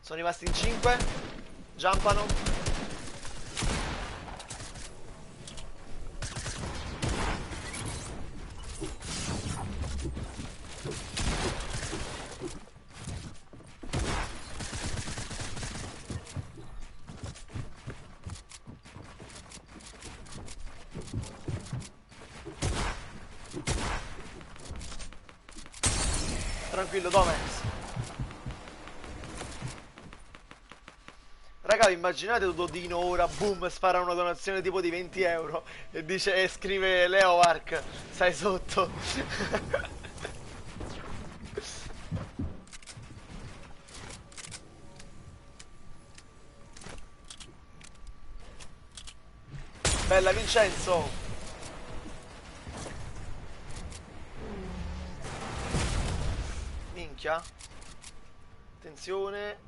Sono rimasti in 5. Jumpano. Tranquillo, Domex. Raga, immaginate Dodino ora, boom, spara una donazione tipo di 20 euro e dice e scrive Leovark, stai sotto. Bella Vincenzo. Minchia. Attenzione.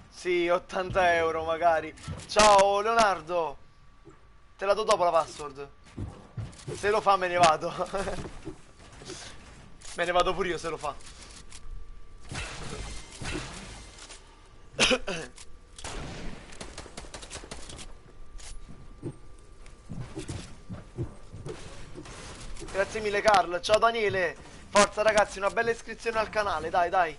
Sì, 80 euro magari. Ciao Leonardo. Te la do dopo la password. Se lo fa me ne vado. Me ne vado pure io se lo fa. Grazie mille Carl. Ciao Daniele. Forza ragazzi, una bella iscrizione al canale, dai, dai.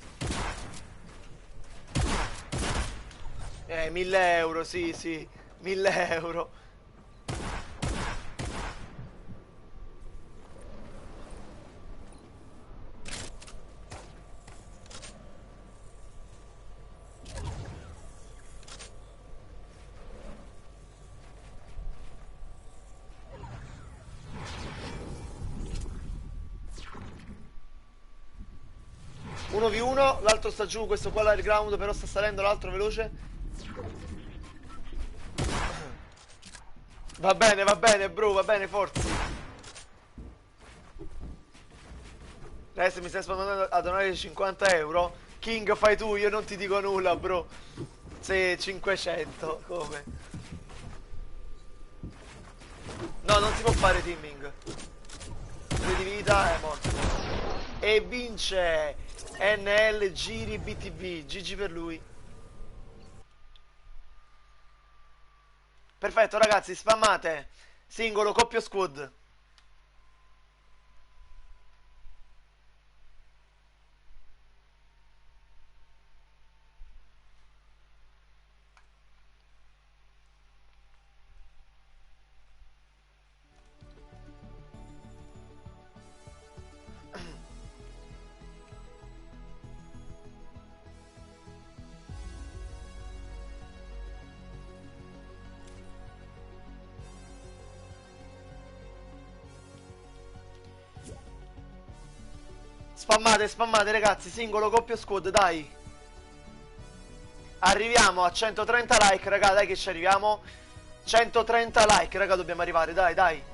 1000 euro, sì, sì. 1000 euro. Uno v1, l'altro sta giù, questo qua è il ground, però sta salendo l'altro veloce. Va bene, bro, va bene, forza. Adesso mi stai spandando a donare 50 euro. King, fai tu, io non ti dico nulla, bro. Se 500, come? No, non si può fare teaming. 2 di vita è morto. E vince NL Giri BTV. GG per lui. Perfetto, ragazzi, spammate. Singolo, coppio, squad. Spammate, spammate ragazzi, singolo, coppio, squad, dai. Arriviamo a 130 like, raga, dai che ci arriviamo. 130 like, raga, dobbiamo arrivare, dai, dai.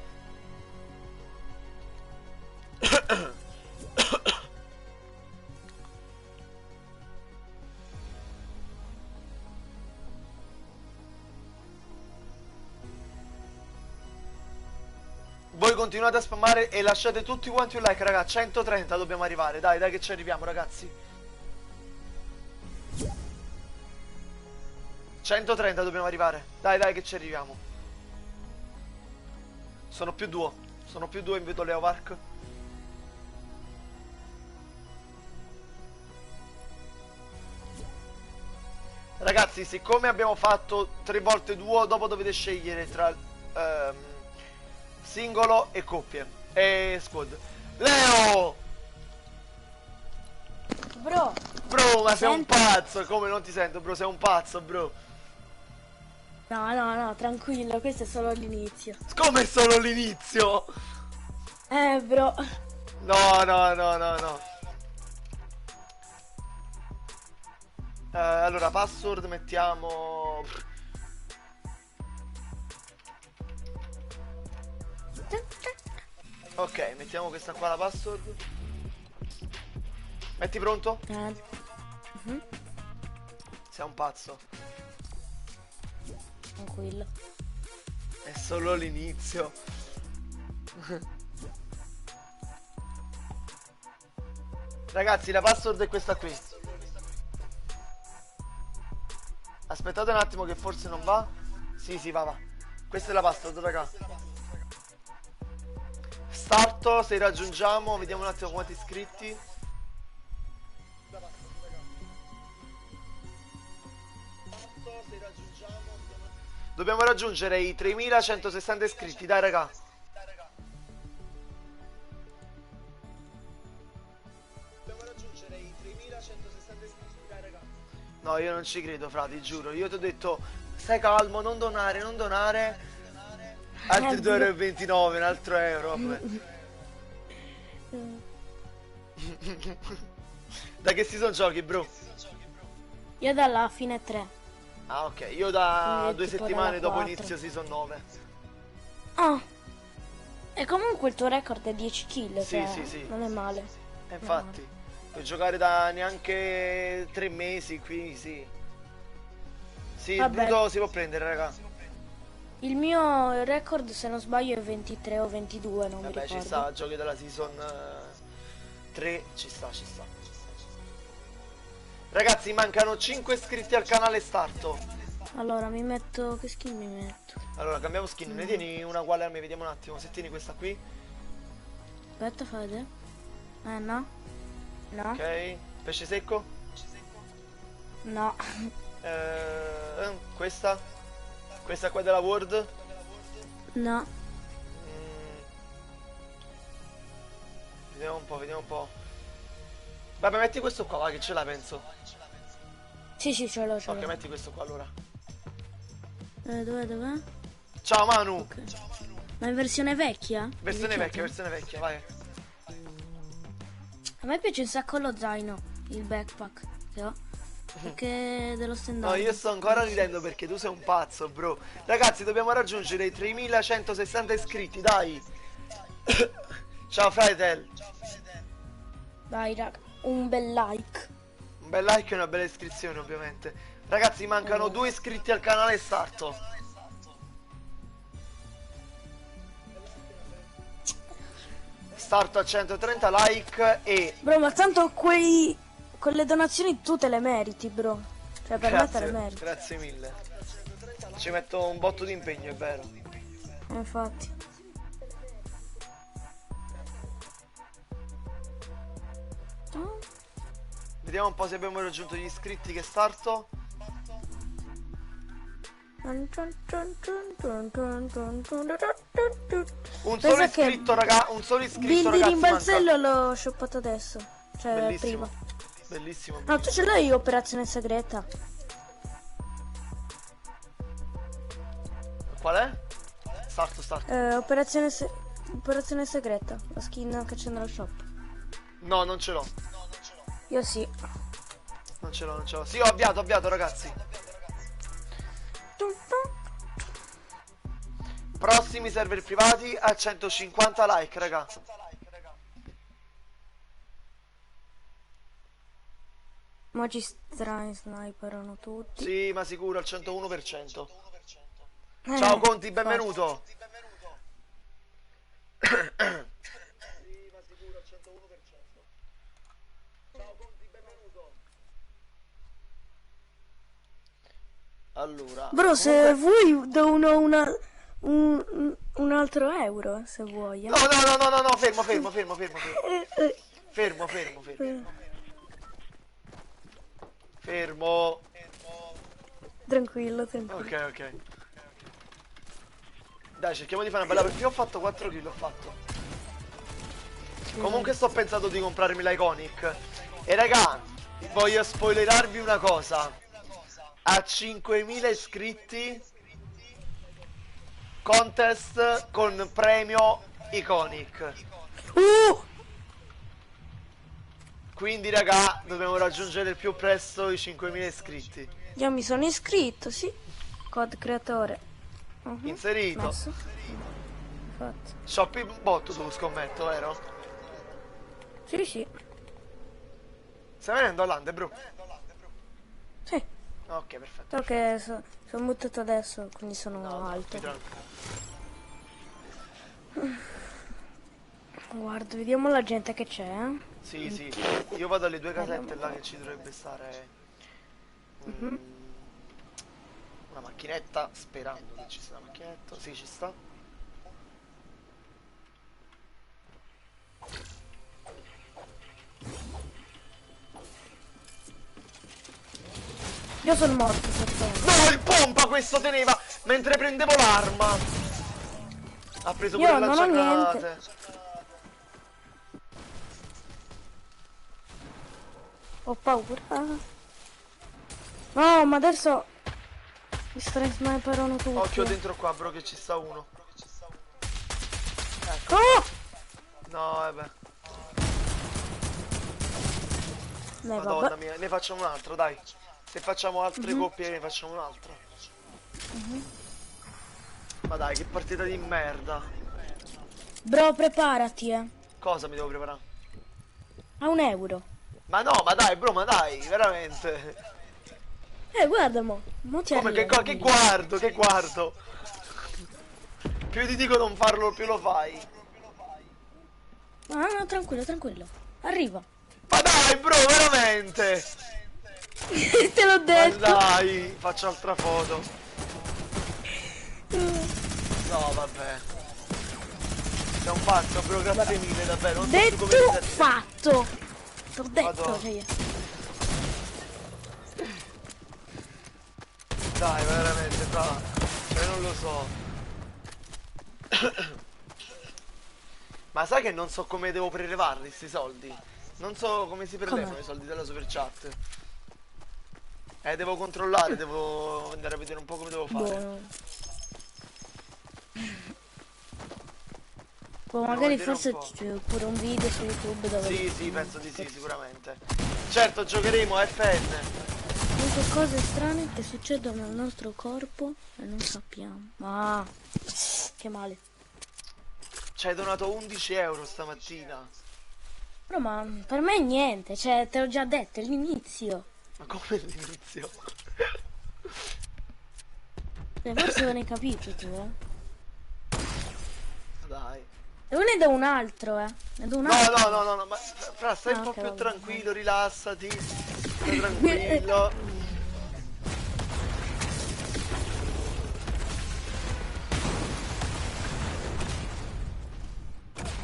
Voi continuate a spammare e lasciate tutti quanti un like, raga. 130 dobbiamo arrivare. Dai, dai che ci arriviamo, ragazzi. 130 dobbiamo arrivare. Dai, dai che ci arriviamo. Sono più duo. Sono più duo, invito Leo Vark. Ragazzi, siccome abbiamo fatto 3 volte duo, dopo dovete scegliere tra singolo e coppie e squad. Leo! Bro! Bro, ma sei un pazzo! Come non ti sento, bro? Sei un pazzo, bro! No, no, no, tranquillo, questo è solo l'inizio. Come è solo l'inizio? Bro. No, no, no, no, no. Allora, password mettiamo... Ok, mettiamo questa qua la password. Metti pronto? Sei un pazzo. Tranquillo. È solo l'inizio. Ragazzi, la password è questa qui. Aspettate un attimo che forse non va. Sì, sì, va, va. Questa è la password, raga. Starto, se raggiungiamo, vediamo un attimo quanti iscritti. Dobbiamo raggiungere i 3160 iscritti, dai raga. Dobbiamo raggiungere i 3160 iscritti, dai raga. No, io non ci credo, frati, giuro. Io ti ho detto, stai calmo, non donare, non donare. Altri 2,29 euro, un altro euro, vabbè. Da che season giochi, bro? Io dalla fine 3. Ah, ok, io da 2 tipo settimane dopo 4. inizio season 9. Ah. E comunque il tuo record è 10 kill, Sì, cioè, sì, sì. non è male. Infatti, puoi giocare da neanche 3 mesi qui, sì. Sì, il Vabbè. bruto si può prendere, raga. Il mio record, se non sbaglio, è 23 o 22, non mi Vabbè, ricordo. ci sta, giochi della season 3, ci sta, ci sta. Ragazzi, mancano 5 iscritti al canale Starto. Allora, mi metto... che skin mi metto? Allora, cambiamo skin, ne tieni una uguale a me, vediamo un attimo. Se tieni questa qui. Aspetta, fate. No. No. Ok, pesce secco. No. Questa. Questa qua della World. No. Vediamo un po', vediamo un po'. Vabbè, metti questo qua, va, che ce l'ha, penso. Sì, sì, ce l'ho, ce Ok, l'ho. metti questo qua allora. Dov'è? Ciao Manu! Ok. Ma in versione vecchia? Versione Invecchiata? vecchia, vai. A me piace un sacco lo zaino, il backpack che ho. Perché dello stand No, io sto ancora ridendo perché tu sei un pazzo, bro. Ragazzi, dobbiamo raggiungere i 3160 iscritti, dai. Ciao, Fraitel. Vai, raga, un bel like. Un bel like e una bella iscrizione, ovviamente. Ragazzi, mancano 2 iscritti al canale e starto. Starto a 130 like e... Bro, ma tanto quelle donazioni tu te le meriti, bro. Cioè, per me te le Grazie, meriti. grazie mille. Ci metto un botto di impegno, è vero. Infatti. Vediamo un po' se abbiamo raggiunto gli iscritti che starto. Un solo iscritto, raga, un solo iscritto, Billy ragazzi, Rimbalzello l'ho shoppato adesso. Cioè, bellissimo. prima. Bellissimo. No, tu ce l'hai operazione segreta. Qual è? Starto. Operazione segreta. La skin che c'è nello shop. No, non ce l'ho. Io sì. Non ce l'ho. Sì, ho avviato, ragazzi. Prossimi server privati a 150 like, raga. Magistrai sniperano tutti. Sì, ma sicuro al 101%. Ciao Conti, benvenuto. Allora, Bro, se vuoi do un altro euro, se vuoi. No, fermo. Fermo. Tranquillo. Ok. Dai, cerchiamo di fare una bella... Io ho fatto 4 kill, ho fatto. Comunque sto pensando di comprarmi l'Iconic. E raga, voglio spoilerarvi una cosa. A 5000 iscritti, contest con premio Iconic. Quindi raga, dobbiamo raggiungere il più presto i 5000 iscritti. Io mi sono iscritto, sì. Code creatore. Inserito. Messo. Infatti. Shopee bot tu scommetto, vero? Sì. Stai venendo all'Ande, bro? Sì. Ok, perfetto. So che sono buttato adesso, quindi sono alto. Guarda, vediamo la gente che c'è. Sì. Io vado alle 2 casette là che ci dovrebbe stare una macchinetta, sperando che ci sia una macchinetta. Sì, ci sta. Io sono morto sotto. No, il pompa questo teneva mentre prendevo l'arma. Ha preso pure Io il non ho niente. lanciagranate. Ho paura. No, ma adesso mi sniperano tutti. Occhio dentro qua, bro, che ci sta uno. Ecco. Oh! No, vabbè. Madonna Madonna mia, ne facciamo un'altra, dai. Se facciamo altre coppie ne facciamo un'altra. Ma dai, che partita di merda. Bro, preparati, Cosa mi devo preparare? A un euro. Ma no, ma dai, bro, ma dai, veramente. Guarda mo ti Come arriva. che guardo? Più ti dico non farlo, più lo fai. No, tranquillo. Arriva. Ma dai, bro, veramente. Te l'ho Ma detto. dai, faccio altra foto. No, vabbè. Sei un pazzo, bro, grazie mille, davvero. Non so più come Detto ringraziarti. fatto. T'ho detto Madonna. che io. Dai, veramente, fra. Cioè, non lo so. Ma sai che non so come devo prelevarli sti soldi? Non so come si prelevano i soldi della super chat. Devo controllare, devo andare a vedere un po' come devo fare. Buono. Poi magari forse c'è pure un video su YouTube dove... Sì, penso di sì, sicuramente. Certo, giocheremo a FN. 5 cose strane che succedono al nostro corpo e non sappiamo. Ah, che male. Ci hai donato 11 euro stamattina. Però ma per me è niente, cioè te l'ho già detto, è l'inizio. Ma come all'inizio? Forse non hai capito tu, eh. Dai. E ne do un altro, Ne do un No, altro. no, ma fra, stai un po' Ok, più vabbè. tranquillo, rilassati. Stai tranquillo.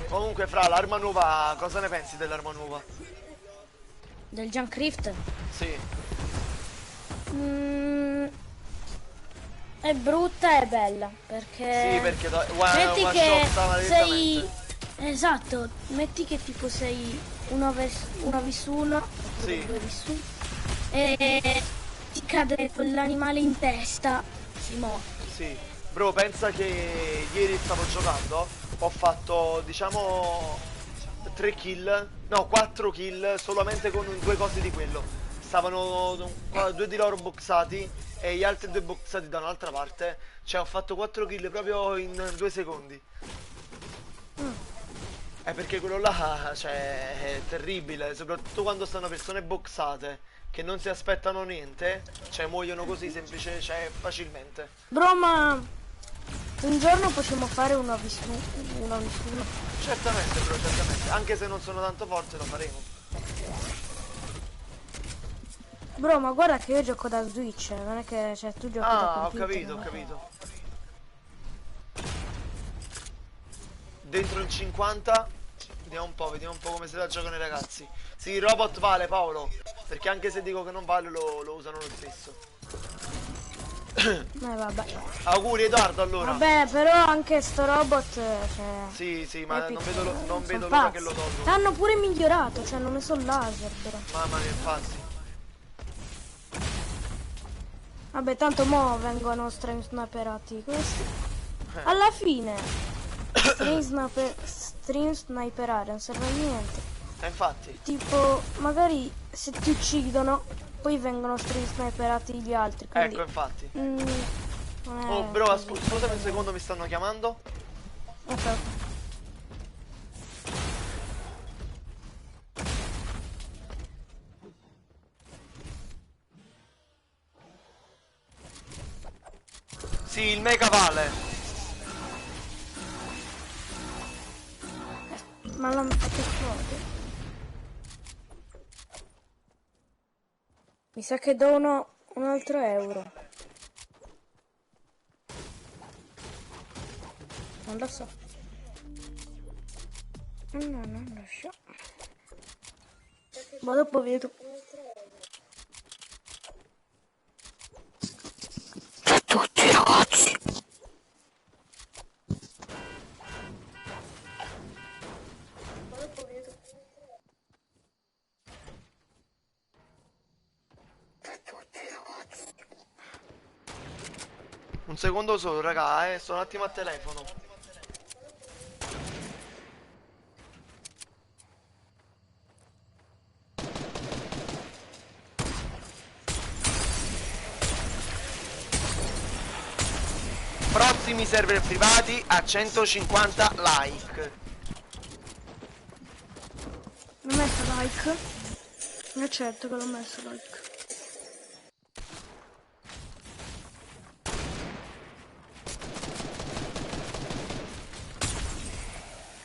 Comunque, fra, l'arma nuova, cosa ne pensi dell'arma nuova? Del Junk Rift? Sì. Mm, è brutta e bella, Sì, perché perché metti one che shot sei... direttamente. Esatto, metti che tipo sei uno vs 1 oppure Sì. 2 vs 1 e ti cade quell'animale in testa, si morto. Sì, bro, pensa che ieri stavo giocando, ho fatto, diciamo, 3 kill, no, 4 kill solamente con due cose di quello. Stavano due di loro boxati e gli altri due boxati da un'altra parte. Cioè, ho fatto 4 kill proprio in 2 secondi. È perché quello là, cioè, è terribile, soprattutto quando stanno persone boxate che non si aspettano niente, cioè muoiono così semplice, cioè facilmente. Bro, ma un giorno possiamo fare una vs 1. Certamente, bro, certamente. Anche se non sono tanto forte, lo faremo. Bro, ma guarda che io gioco da Switch, non è che cioè, tu giochi da Ah, ho computer, capito, ho non è che... capito. Dentro il 50. Vediamo un po' come se la giocano i ragazzi. Sì, il robot vale, Paolo. Perché anche se dico che non vale, lo usano lo stesso. Vabbè. Auguri, Edoardo, allora. Vabbè, però anche sto robot, cioè... Sì, sì, ma Epic, non sono vedo l'ora che lo pazzi. tolgono. L'hanno pure migliorato, cioè hanno messo il laser, però. Mamma mia, infatti. Vabbè, tanto mo vengono stream sniperati questi. Alla fine, stream sniperare non serve a niente. Infatti. Tipo, magari se ti uccidono, poi vengono stream sniperati gli altri, quindi... Ecco, infatti. mm, non Oh, è bro, così. scusami un secondo, mi stanno chiamando. Ok. Sì, il mega vale. Ma la... che cosa? Mi sa che dono un altro euro. Non lo so. No, non lo so. Ma dopo vedo. Ciao a tutti ragazzi. Un secondo solo, raga, sto un attimo a telefono. Prossimi server privati a 150 like. L'ho messo like. Certo che l'ho messo like.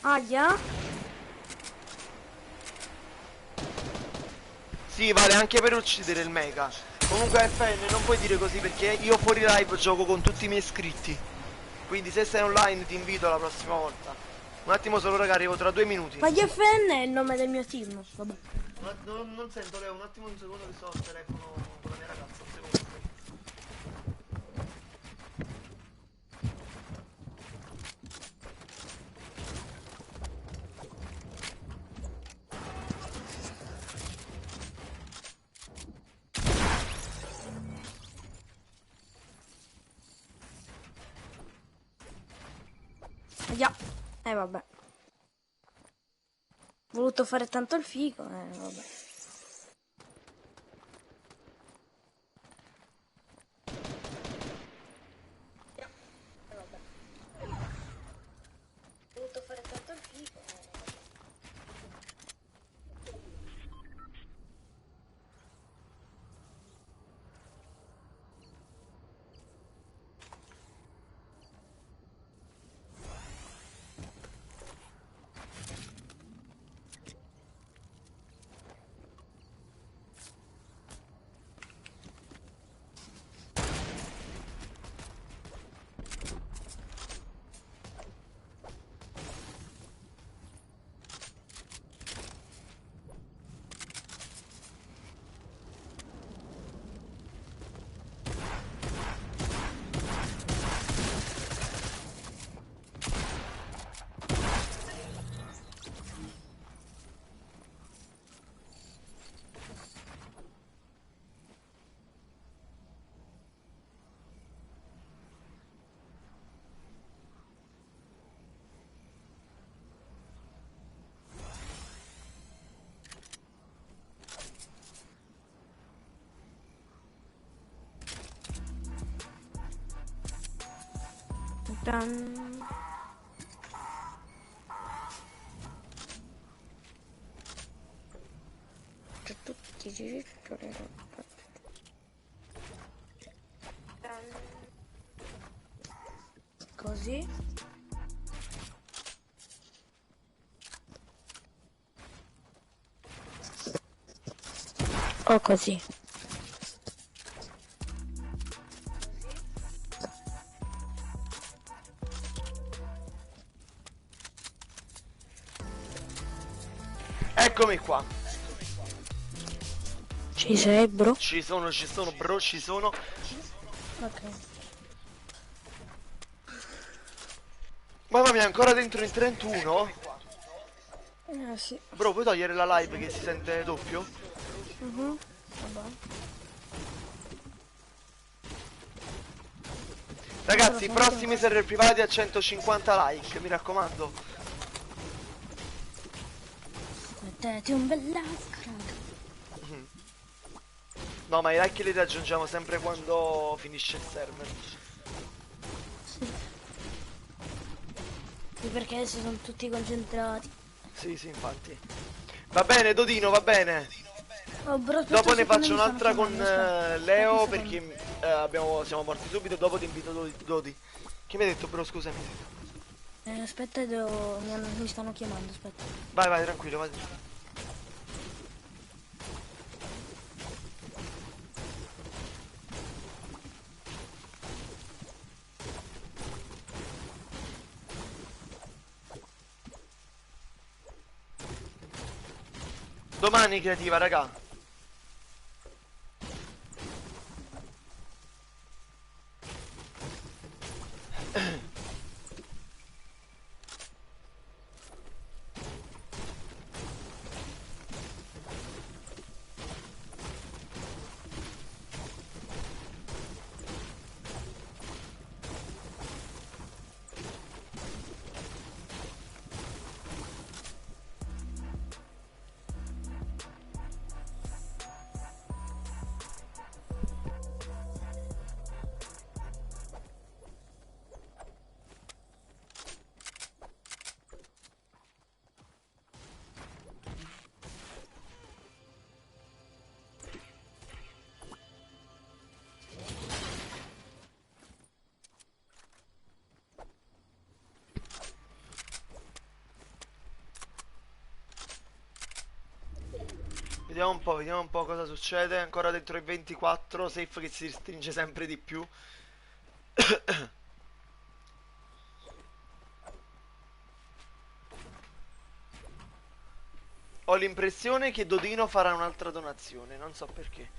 Aia. Sì, vale anche per uccidere il mega. Comunque FN non puoi dire così perché io fuori live gioco con tutti i miei iscritti. Quindi se sei online ti invito la prossima volta. Un attimo solo raga, arrivo tra 2 minuti. Ma GFN è il nome del mio team. Vabbè. Non sento Leo, un attimo, un secondo che sto al telefono con la mia ragazza, un secondo. Aia. Vabbè. Ho voluto fare tanto il figo. Vabbè. Tan. Così. O così. Eccomi qua. Ci sei, bro? Ci sono, bro, ci sono. Ok. Mamma mia, ancora dentro in 31? Sì. Bro, puoi togliere la live che si sente doppio? Vabbè. Ragazzi, prossimi server privati a 150 like, mi raccomando. Mettete un bel like, raga. No, ma i like li raggiungiamo sempre quando finisce il server. Sì, perché adesso sono tutti concentrati. Sì, infatti. Va bene, Dodino, va bene. Oh, bro, aspetta Dopo un ne secondo, faccio mi stanno un'altra con chiamando, aspetta. Leo Aspetta un perché siamo morti subito. Dopo ti invito Dodi. Che mi hai detto, bro? Scusami. Aspetta, mi stanno chiamando, aspetta. Vai, tranquillo, vai. Domani creativa, raga. Vediamo un po' cosa succede. Ancora dentro i 24, safe che si restringe sempre di più. Ho l'impressione che Dodino farà un'altra donazione, non so perché.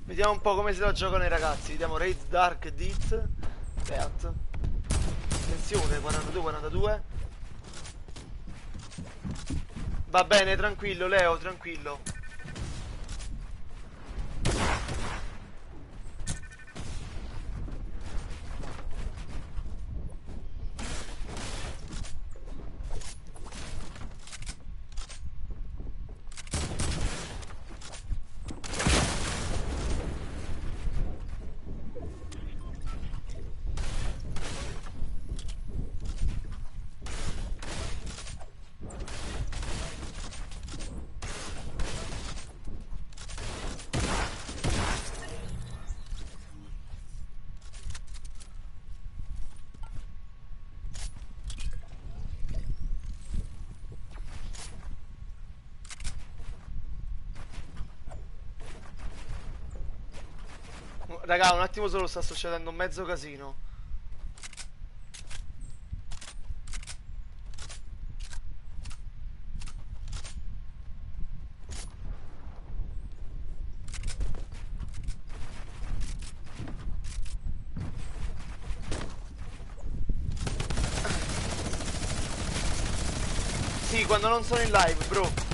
Vediamo un po' come se la giocano i ragazzi. Vediamo Raids Dark Deeds. Beat. Attenzione, 42. Va bene, tranquillo, Leo, tranquillo. raga, un attimo solo, sta succedendo un mezzo casino. Sì, quando non sono in live, bro.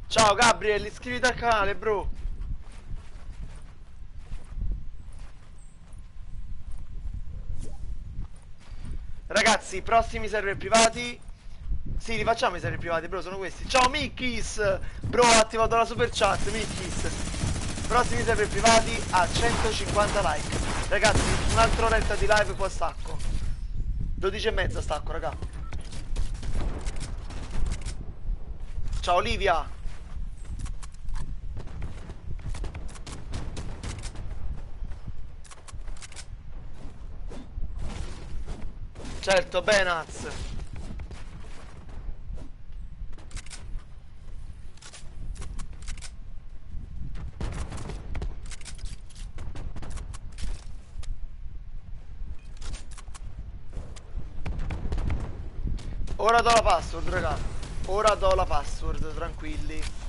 Ciao Gabriel, iscriviti al canale, bro. Ragazzi, prossimi server privati. Sì, rifacciamo i server privati, bro, sono questi. Ciao Mickis! Bro, ho attivato la super chat, Mickis. Prossimi server privati a 150 like. Ragazzi, un'altra oretta di live qua stacco. 12 e mezza stacco, raga. Ciao Olivia. Certo, Benaz. Ora do la password, raga. Ora do la password, tranquilli.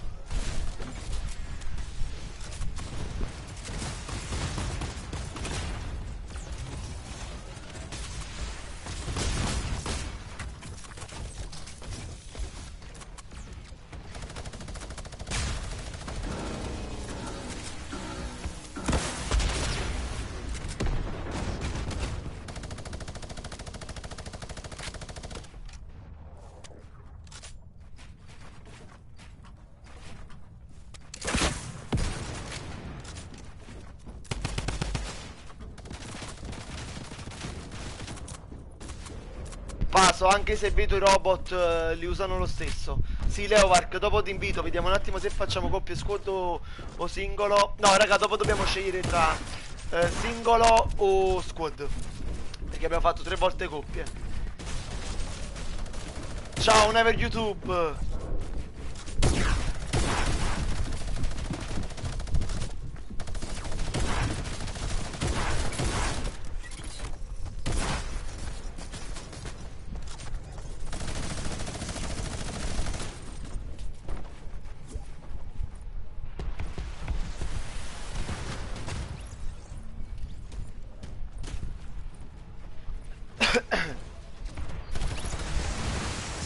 Paso, anche se vedo i robot li usano lo stesso. Sì, Leovark, dopo ti invito, vediamo un attimo se facciamo coppie squad o singolo. No, raga, dopo dobbiamo scegliere tra singolo o squad, perché abbiamo fatto 3 volte coppie. Ciao, Never YouTube.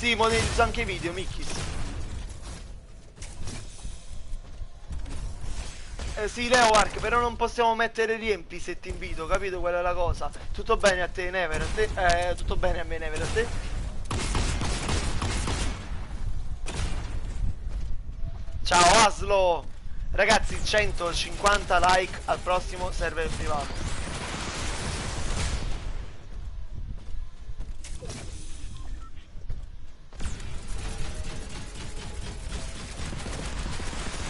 Sì, monetizzo anche i video, Mickis. Sì, Leovark, però non possiamo mettere riempi se ti invito, capito qual è la cosa? Tutto bene a te, Never, a te? Tutto bene a me, Never, a te? Ciao, Aslo! Ragazzi, 150 like al prossimo server privato.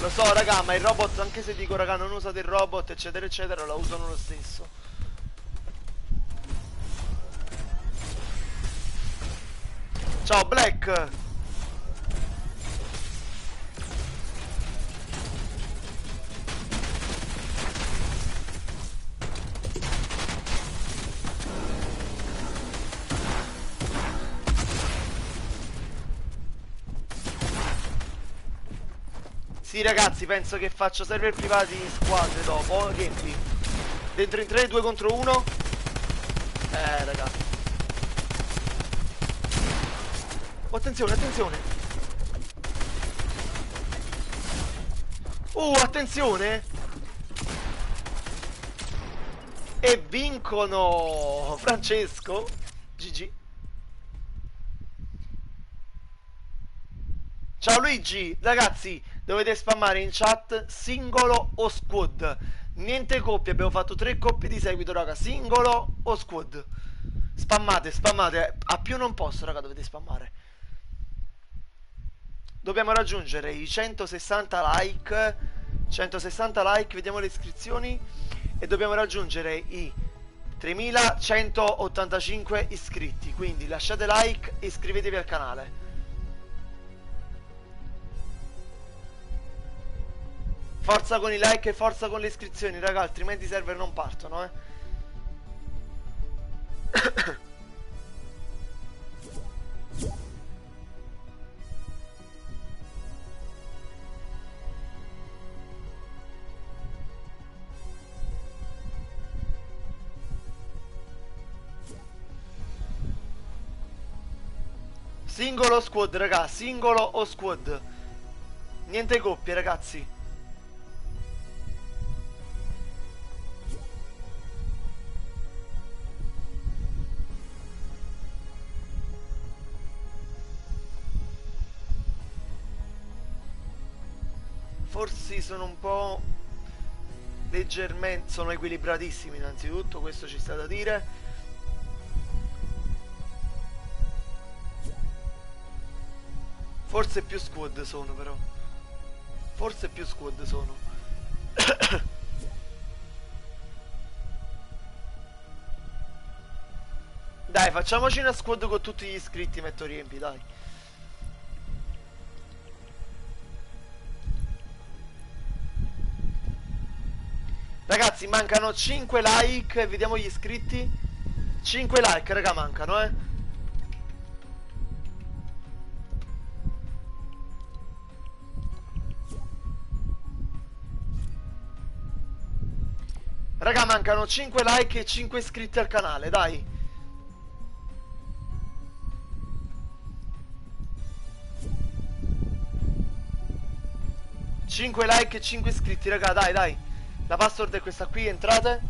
Lo so, raga, ma il robot, anche se dico, raga, non usate il robot, eccetera, eccetera, la usano lo stesso. Ciao, Black! Sì, ragazzi, penso che faccio server privati in squadre dopo. Riempi. Dentro in 3, 2 contro 1. Ragazzi. Oh, attenzione, attenzione. Attenzione. E vincono Francesco. GG. Ciao Luigi, ragazzi, dovete spammare in chat singolo o squad. Niente coppie, abbiamo fatto 3 coppie di seguito, raga. Singolo o squad. Spammate, spammate. A più non posso, raga, dovete spammare. Dobbiamo raggiungere i 160 like. 160 like, vediamo le iscrizioni. E dobbiamo raggiungere i 3185 iscritti, quindi lasciate like e iscrivetevi al canale. Forza con i like e forza con le iscrizioni, raga, altrimenti i server non partono, eh. Singolo o squad, raga, singolo o squad. Niente coppie, ragazzi. Forse sono un po' leggermente, sono equilibratissimi innanzitutto, questo ci sta da dire. Forse più squad sono, però. Forse più squad sono. Dai, facciamoci una squad con tutti gli iscritti, metto riempi, dai. Ragazzi, mancano 5 like, vediamo gli iscritti. 5 like, raga, mancano, eh. Raga, mancano 5 like e 5 iscritti al canale, dai. Cinque like e 5 iscritti, raga, dai, dai. La password è questa qui, entrate.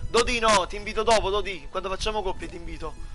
Dodi no, ti invito dopo, Dodi. Quando facciamo coppie ti invito.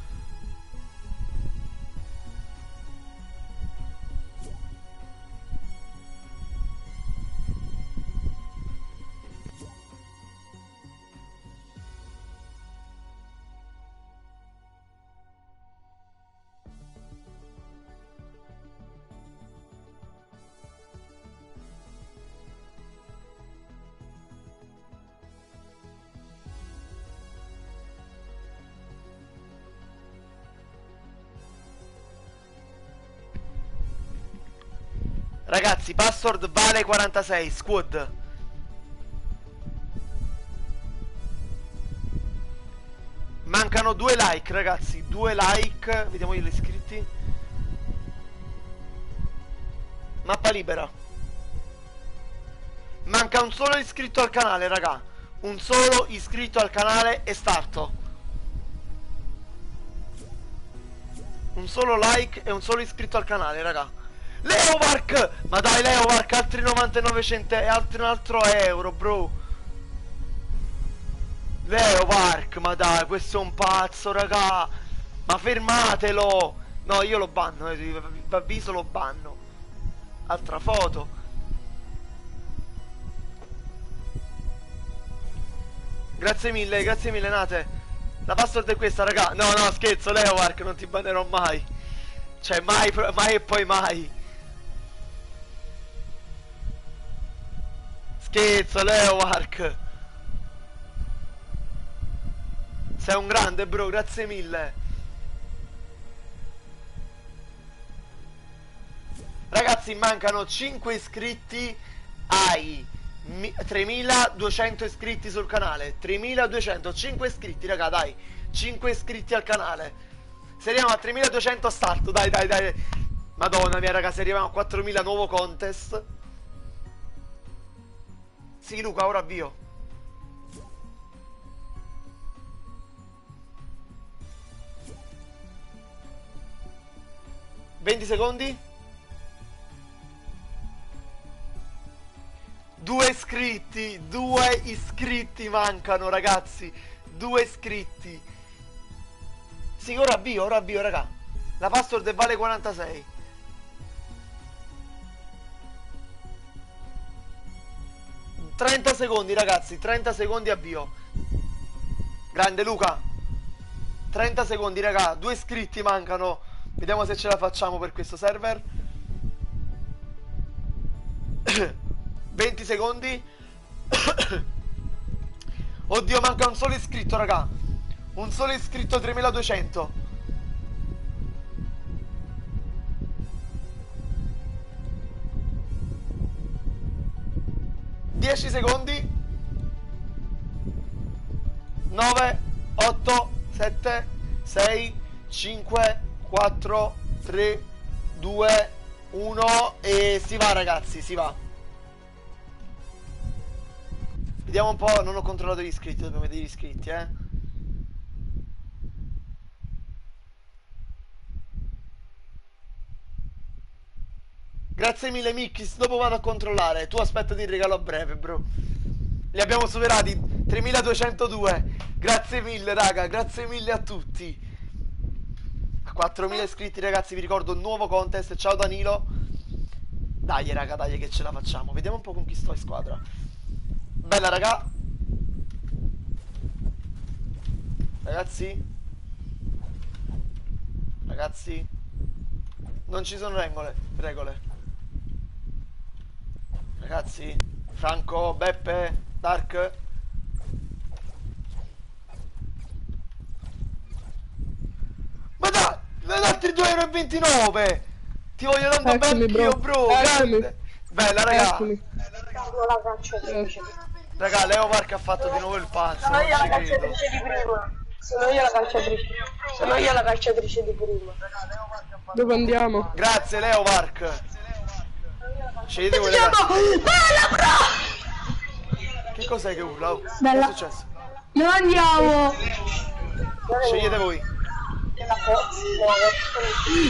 Ragazzi, password vale 46, squad. Mancano 2 like, ragazzi, 2 like. Vediamo gli iscritti. Mappa libera. Manca un solo iscritto al canale, raga. Un solo iscritto al canale e starto. Un solo like e un solo iscritto al canale, raga. Leovark! Ma dai, Leovark, altri 99 centesimi, altri un altro euro, bro. Leovark, ma dai, questo è un pazzo, raga. Ma fermatelo. No, io lo banno, vi avviso, lo banno. Altra foto. Grazie mille, Nate. La password è questa, raga. No, no, scherzo, Leovark, non ti bannerò mai. Cioè, mai, mai e poi mai. Scherzo, Leovark. Sei un grande, bro, grazie mille. Ragazzi, mancano 5 iscritti ai 3200 iscritti sul canale. 3200, 5 iscritti, raga, dai. 5 iscritti al canale. Se arriviamo a 3200 starto, dai, dai, dai. Madonna mia, raga, se arriviamo a 4000 nuovo contest. Sì, Luca, ora avvio. «20 secondi». 2 iscritti. 2 iscritti mancano, ragazzi. 2 iscritti. Sì, ora avvio, raga. La password vale 46. «30 secondi, ragazzi, 30 secondi avvio». Grande Luca. 30 secondi, raga. 2 iscritti mancano. Vediamo se ce la facciamo per questo server. 20 secondi. Oddio, manca un solo iscritto, raga. Un solo iscritto, 3200. Dieci secondi. 9, 8, 7, 6, 5, 4, 3, 2, 1 e si va, ragazzi, si va. Vediamo un po', non ho controllato gli iscritti, dobbiamo vedere gli iscritti, Grazie mille Mickis, dopo vado a controllare. Tu aspettati il regalo a breve, bro. Li abbiamo superati, 3202. Grazie mille, raga, grazie mille a tutti. A 4000 iscritti, ragazzi, vi ricordo un nuovo contest. Ciao Danilo. Dai, raga, dai che ce la facciamo. Vediamo un po' con chi sto in squadra. Bella, raga. Ragazzi. Ragazzi. Non ci sono regole. Ragazzi. Franco, Beppe, Dark. Ma dai, altri 2,29 €. Ti voglio tanto bene io, bro. Grande. Bella, raga. Raga, Leo Mark ha fatto di nuovo il pazzo. Sono io la calciatrice di prima. Sono io la calciatrice di prima. Dove andiamo? Grazie, Leo Mark. Scegliete voi, Bella, bro! Che cos'è che urla? Oh, Bella. che è successo? Dove andiamo? Scegliete voi.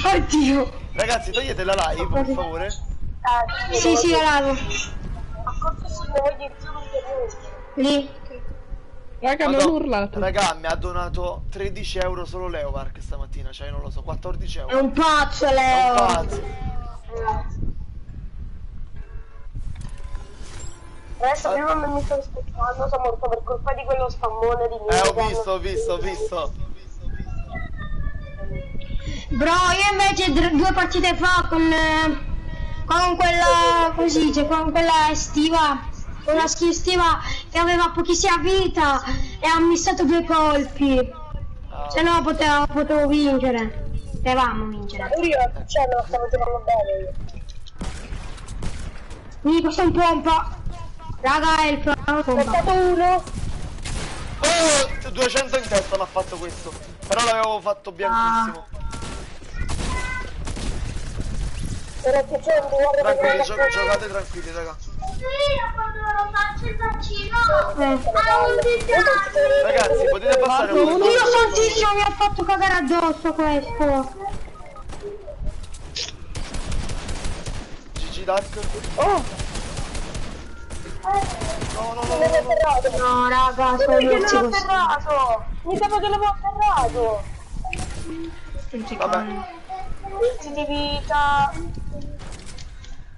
Oddio. Ragazzi, togliete la live, per favore. Sì, la lavo. Lì. Raga, non Madonna, urlate. raga, mi ha donato 13 € solo Leo Mark stamattina, cioè non lo so, 14 È €. un pazzo, È un Leo. pazzo. Adesso prima non mi sto rispettando, sono morto per colpa di quello spammone di me. Ho visto. Bro, io invece 2 partite fa con quella, come si dice, con quella estiva, con la skin estiva che aveva pochissima vita e ha missato 2 colpi. Se no potevo vincere. Potevamo vincere. Io, cioè, non stavo tirando bene io. Quindi questo è un pompa. Raga, è il primo Ho pompa. stato uno. Oh, 200 in testa mi ha fatto questo. Però l'avevo fatto bianchissimo. Ero piacendo, guarda. Tranquilli, giocate tranquilli, raga. Ragazzi, potete passare un po'. Dio santissimo, mi ha fatto cagare addosso questo. GG Dark. Oh! No, raga, sono Che io l'avevo ferrato! Mi sa che l'avevo ferrato! Vabbè. 20 di vita!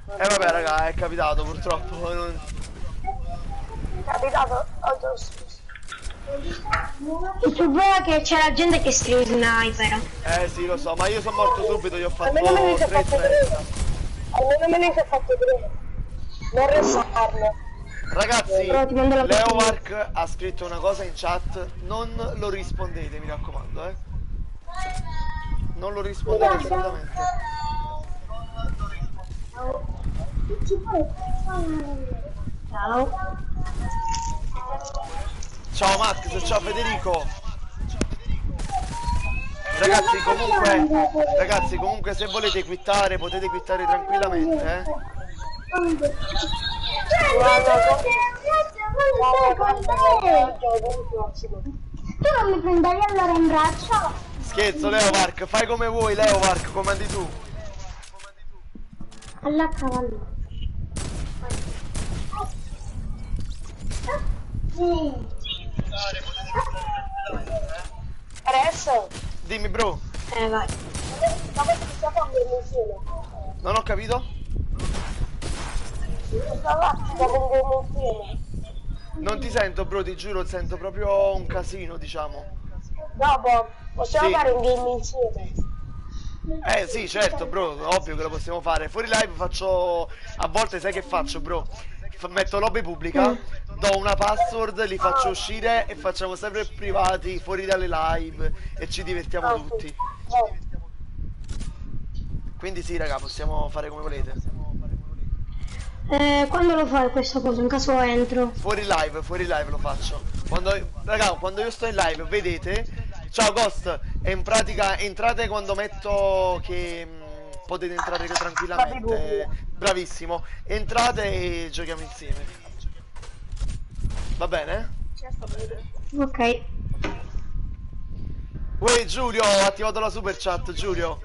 Vabbè, raga, è capitato purtroppo. Non... Capitato! Il problema è che c'è la gente che scrive sniper. Sì, lo so, ma io sono morto subito, gli ho fatto Almeno me ne sono 3 fatto 3! Almeno me ne sono fatto 3! Non restarlo! Ragazzi, Però ti mando la Leo partita. Mark ha scritto una cosa in chat, non lo rispondete, mi raccomando, Non lo rispondete assolutamente. Ciao. Ciao Max, ciao Federico. Ragazzi, comunque se volete quittare, potete quittare tranquillamente, Tu non mi prendevi allora in braccio? Scherzo, Leo Mark, fai come vuoi, Leo Mark, comandi tu. Alla cavallo. Adesso! Dimmi, bro. Vai. Ma questo si sta facendo insieme! Non ho capito? Non ti sento, bro, ti giuro, sento proprio un casino, diciamo. Dopo possiamo Sì. fare un game insieme. Sì, certo, bro, ovvio che lo possiamo fare. Fuori live faccio... A volte sai che faccio, bro? metto lobby pubblica, do una password, li faccio uscire e facciamo sempre privati, fuori dalle live e ci divertiamo tutti. Quindi sì raga, possiamo fare come volete. Quando lo fai questa cosa? In caso entro. Fuori live lo faccio. Raga, quando io sto in live, vedete? Ciao Ghost, e in pratica entrate quando metto che potete entrare tranquillamente. Bravissimo. Entrate e giochiamo insieme. Va bene? Ok. Uè Giulio, ho attivato la super chat, Giulio.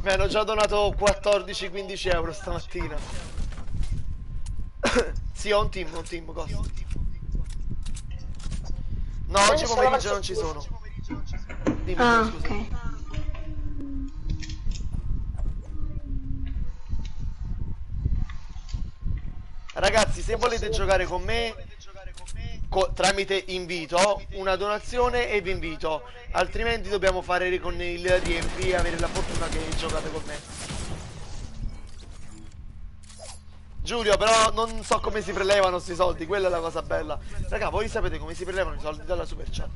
Mi hanno già donato 14-15 euro stamattina. Sì, ho un team, Ghost. No, oggi pomeriggio non ci sono. Dimmi, scusa. Ok. Ragazzi, se volete giocare con me tramite invito, una donazione e vi invito, altrimenti dobbiamo fare con il riempi e avere la fortuna che giocate con me. Giulio, però non so come si prelevano questi soldi, quella è la cosa bella. Raga, voi sapete come si prelevano i soldi dalla super chat?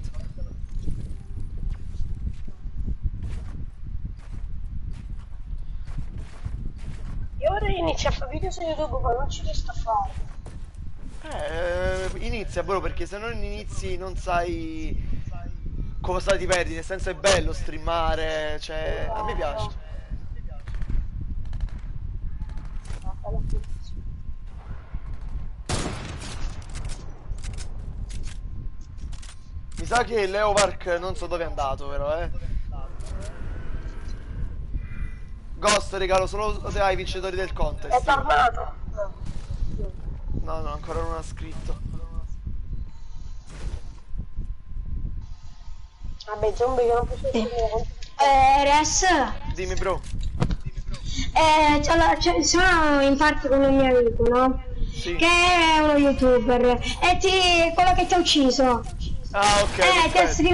Io ora inizio a fare video su YouTube, ma non ci riesco a fare. Inizia bro, perché se non inizi non sai cosa ti perdi, nel senso è bello streamare, cioè a me piace. Mi sa che Leo Park non so dove è andato, vero Ghost, regalo solo ai vincitori del contest. È tornato. No, ancora non ha scritto. Vabbè, zombie che non posso scrivere. Res? Dimmi bro. Sono in parte con un mio amico, no? Sì. Che è uno youtuber. E quello che ti ha ucciso. Ah, ok.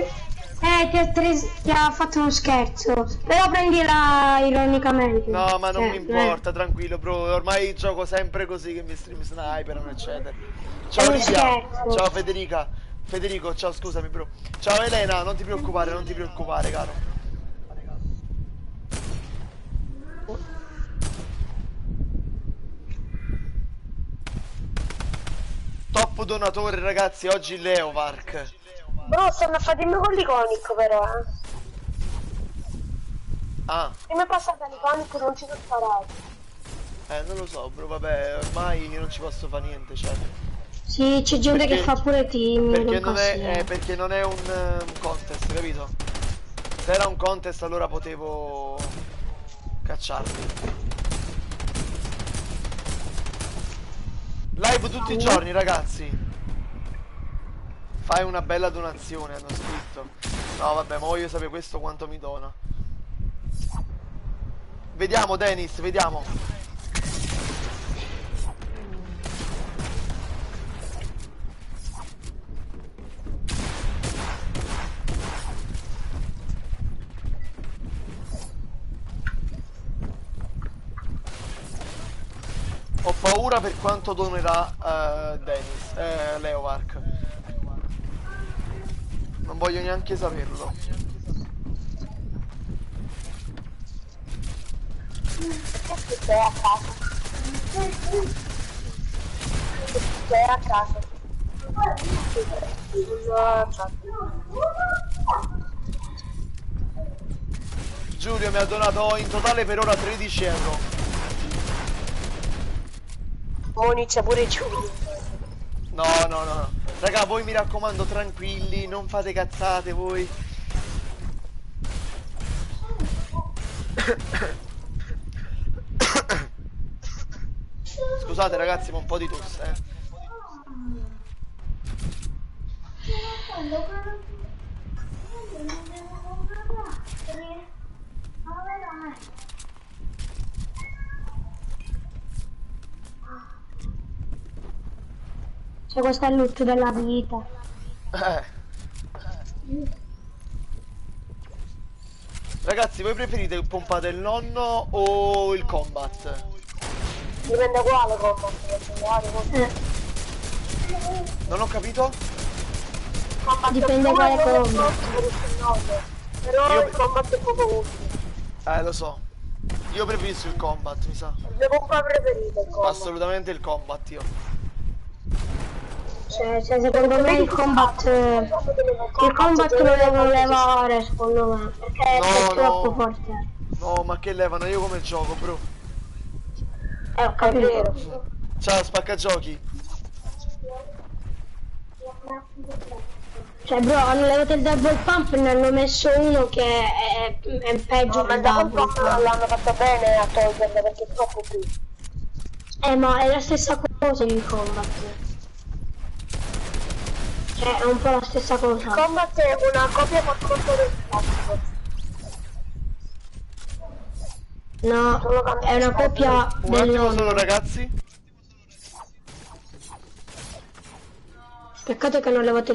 Ti ha fatto uno scherzo. Però prendila ironicamente. No, ma non mi importa, tranquillo bro. Ormai gioco sempre così che mi stream sniperano, eccetera. Ciao Livia. Ciao Federica. Federico, ciao, scusami bro. Ciao Elena, non ti preoccupare, caro. Top donatore ragazzi, oggi Leo Park. Bro, stanno a fare il con l'iconic però, Ah. Prima è passata l'iconic, non ci sono sparati. Non lo so bro, vabbè, ormai non ci posso fare niente, cioè. Sì, c'è gente che fa pure team. Perché non è un contest, capito? Se era un contest allora potevo cacciarli. Live tutti i giorni ragazzi. Fai una bella donazione, hanno scritto. No vabbè, ma voglio sapere questo quanto mi dona. Vediamo Dennis, vediamo. Ho paura per quanto donerà Dennis, Leo Park. Non voglio neanche saperlo. Sei a casa. Sei a casa. Giulio mi ha donato in totale per ora 13 euro. Oh, inizia pure Giulio. No. Raga, voi mi raccomando tranquilli, non fate cazzate voi. Scusate ragazzi, ma un po' di tosse, Cioè, questo è il loot della vita. Ragazzi, voi preferite pompate il nonno o il combat? Dipende quale combat. Non ho capito? Dipende quale combat. Però Io- il combat è poco utile. Lo so. Io preferisco il combat, mi sa. Il mio combat preferito è il combat. Assolutamente il combat, io. Cioè, secondo me il combat lo devono levare, secondo me, perché è troppo forte. No, ma che levano? Io come gioco, bro. Ho È capito. vero. Ciao, spaccagiochi. Cioè, bro, hanno levato il double pump e ne hanno messo uno che è peggio Ma del da double quanto pump. l'hanno fatto bene a toglierlo perché è troppo più. Ma è la stessa cosa il combat. Cioè, è un po' la stessa cosa. Combat è una copia molto del classico. No, è una coppia Un del attimo nonno. solo, ragazzi. Peccato che hanno levato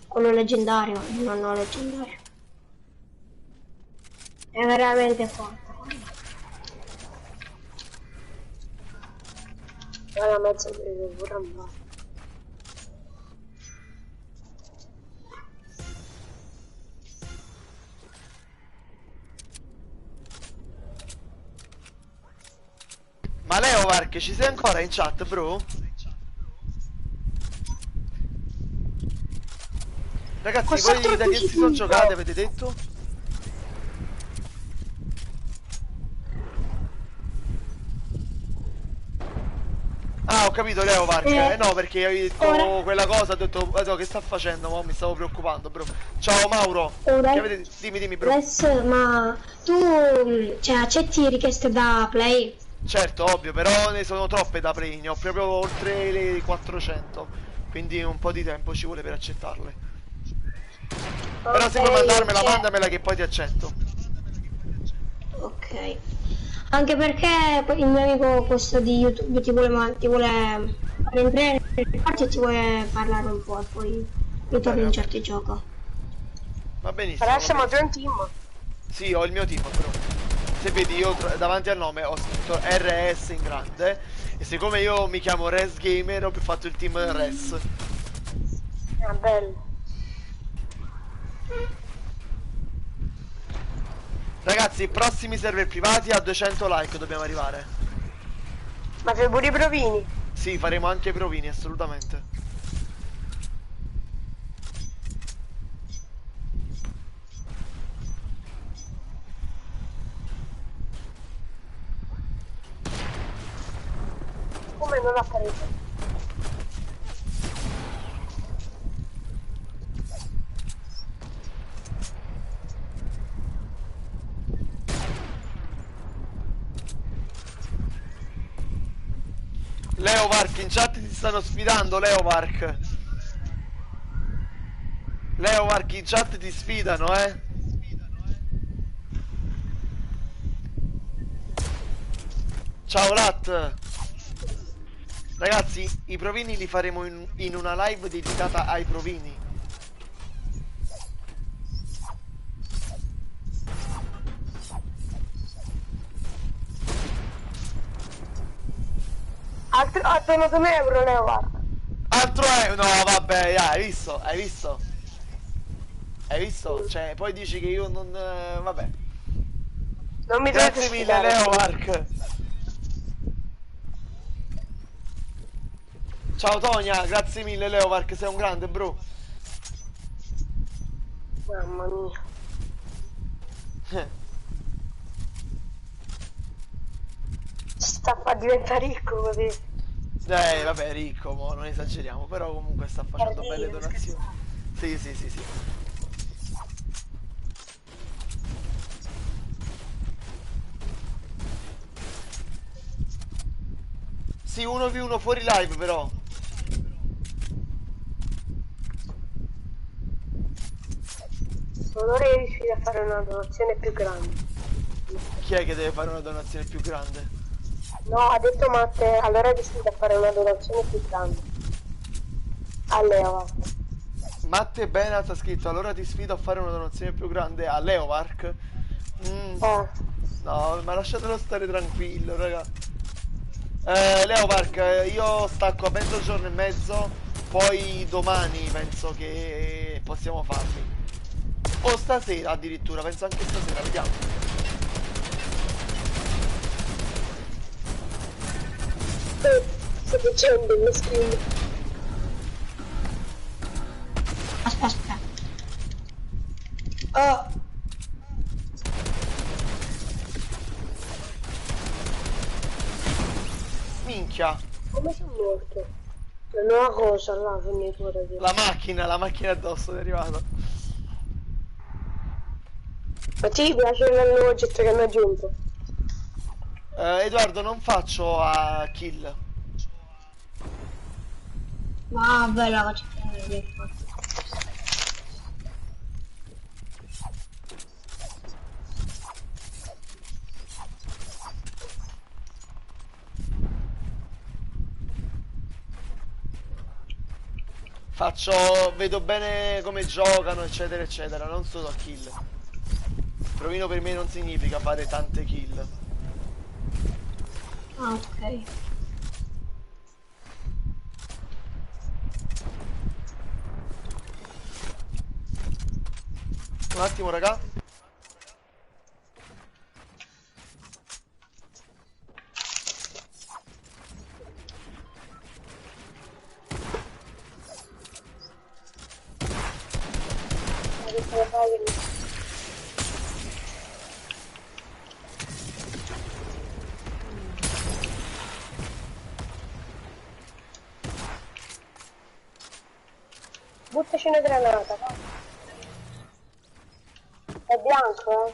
quello leggendario, il nonno leggendario. È veramente forte. La mezza di pure andare. Ma Leo Vark, ci sei ancora in chat, bro? Ragazzi, Questo voi da che si sono giocate, avete detto? Ah, ho capito, Leo Vark. No, perché hai detto Ora. quella cosa, ho detto, "Guarda, che sta facendo? Mo mi stavo preoccupando, bro. Ciao Mauro. Ora. Che avete... Dimmi, bro. Ma tu cioè, accetti richieste da play? Certo, ovvio, però ne sono troppe da play, ne ho proprio oltre le 400. Quindi un po' di tempo ci vuole per accettarle. Però se vuoi mandarmela, cioè- mandamela che poi ti accetto. Ok. Anche perché il mio amico questo di YouTube ti vuole fare entrare nel party e ti vuole parlare un po' e poi ritorni in certi gioco. Va benissimo. Per va adesso siamo benissimo. già un team. Sì, ho il mio team, bro. Se vedi, io davanti al nome ho scritto RS in grande. E siccome io mi chiamo Res Gamer, ho fatto il team Res. È bello. Ragazzi, prossimi server privati a 200 like dobbiamo arrivare. Ma fai pure i provini? Sì, faremo anche i provini, assolutamente. Come non ha preso? Leo Vark, in chat ti stanno sfidando, Leo Vark. Leo Vark, in chat ti sfidano, eh. Ciao Lat. Ragazzi, i provini li faremo in una live dedicata ai provini. Altro 9 euro ne guarda. Altro è... No, vabbè, hai visto? Hai visto? Hai visto? Cioè, poi dici che io non... vabbè. Non mi dovete Grazie mille, sfidare. Leo Mark. Ciao Tonia, grazie mille Leo Mark, sei un grande, bro. Mamma mia. Sta a diventare ricco così. Vabbè, ricco, mo, non esageriamo, però comunque sta facendo belle donazioni. Sì, sì, sì, sì. Sì, 1v1 fuori live però. Non riesci a fare una donazione più grande. Chi è che deve fare una donazione più grande? No, ha detto Matte, allora riesci a fare una donazione più grande. A Leo. Matte Benat ha scritto, allora ti sfido a fare una donazione più grande a Leovark. No, ma lasciatelo stare tranquillo, raga. Leopark, io stacco a mezzogiorno e mezzo, poi domani penso che possiamo farli. O stasera addirittura, penso anche stasera, vediamo. Sto facendo il screen. Aspetta. Oh, Minchia, come sono morto? La nuova cosa, là, finito ora di... la macchina addosso è arrivata. Ma ti piace il nuovo oggetto che mi ha aggiunto? Edoardo, non faccio a kill. Vabbè, la faccio prendere. Vedo bene come giocano, eccetera, eccetera, non solo a kill. Provino per me non significa fare tante kill. Ah, ok. Un attimo, raga. Buttaci una granata, va. È bianco, eh?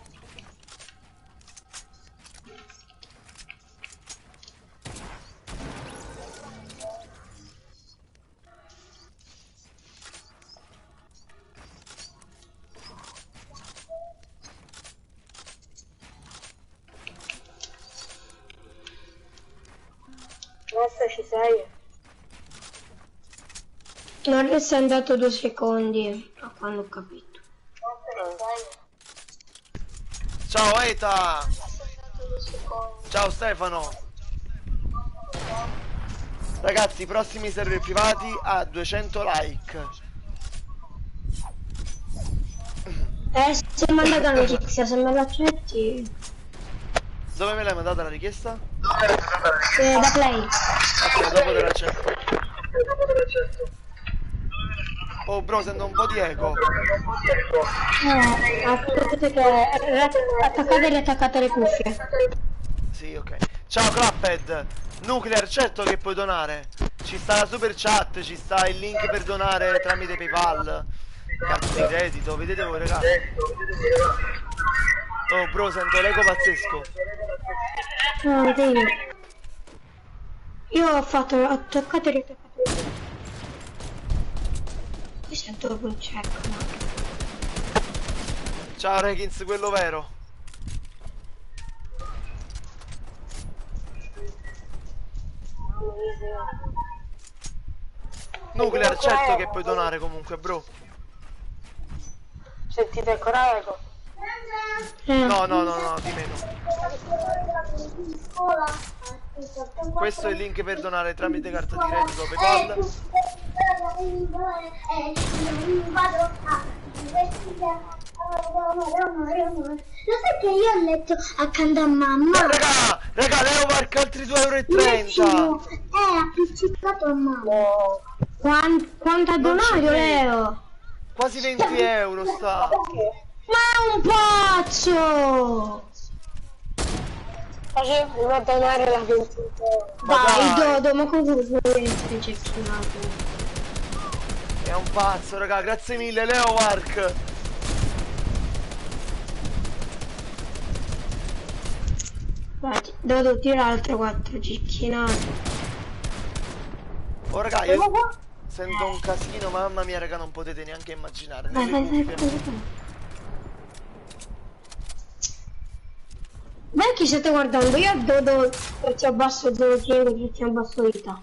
Basta, ci sei? Non è andato 2 secondi a quando ho capito. Ciao Eta! Ciao Stefano! Ragazzi, prossimi server privati a 200 like. Se mi ha mandato la notizia, se me l'accetti. Dove me l'hai mandata la richiesta? Da Play. Ok, dopo te l'accetto. Oh bro, sento un po' di eco. Aspettate che attaccate e riattaccate le cuffie. Sì, ok. Ciao Clapped! Nuclear, certo che puoi donare. Ci sta la super chat, ci sta il link per donare tramite PayPal. Cazzo di credito, vedete voi ragazzi. Oh bro, sento l'eco pazzesco. No, vedi. Io ho fatto attaccate e riattaccate. Io sento proprio un check, no? Ciao Rekins, quello vero. Nuclear, certo che puoi donare comunque, bro. Sentite ancora eco? No, di meno. Questo è il link per donare tramite carta di credito PayPal. Lo sai che io ho letto accanto a mamma? Raga, Leopark altri 2,30 €. €. È appiccicato a mamma. Quanto ha donato Leo? Quasi 20 € sta. Ma è un pazzo! Facevo a donare la 20 €. Dai, Dodo, ma cosa vuoi essere cecchinato? È un pazzo, raga, grazie mille Leopark. Vai, Dodo, tira altre 4 cecchinato. Oh raga, io sento un casino, mamma mia raga, non potete neanche immaginare. Nelle cuffie. Voi chi state guardando? Io a Dodo ti abbasso 0,5 che ti abbasso vita.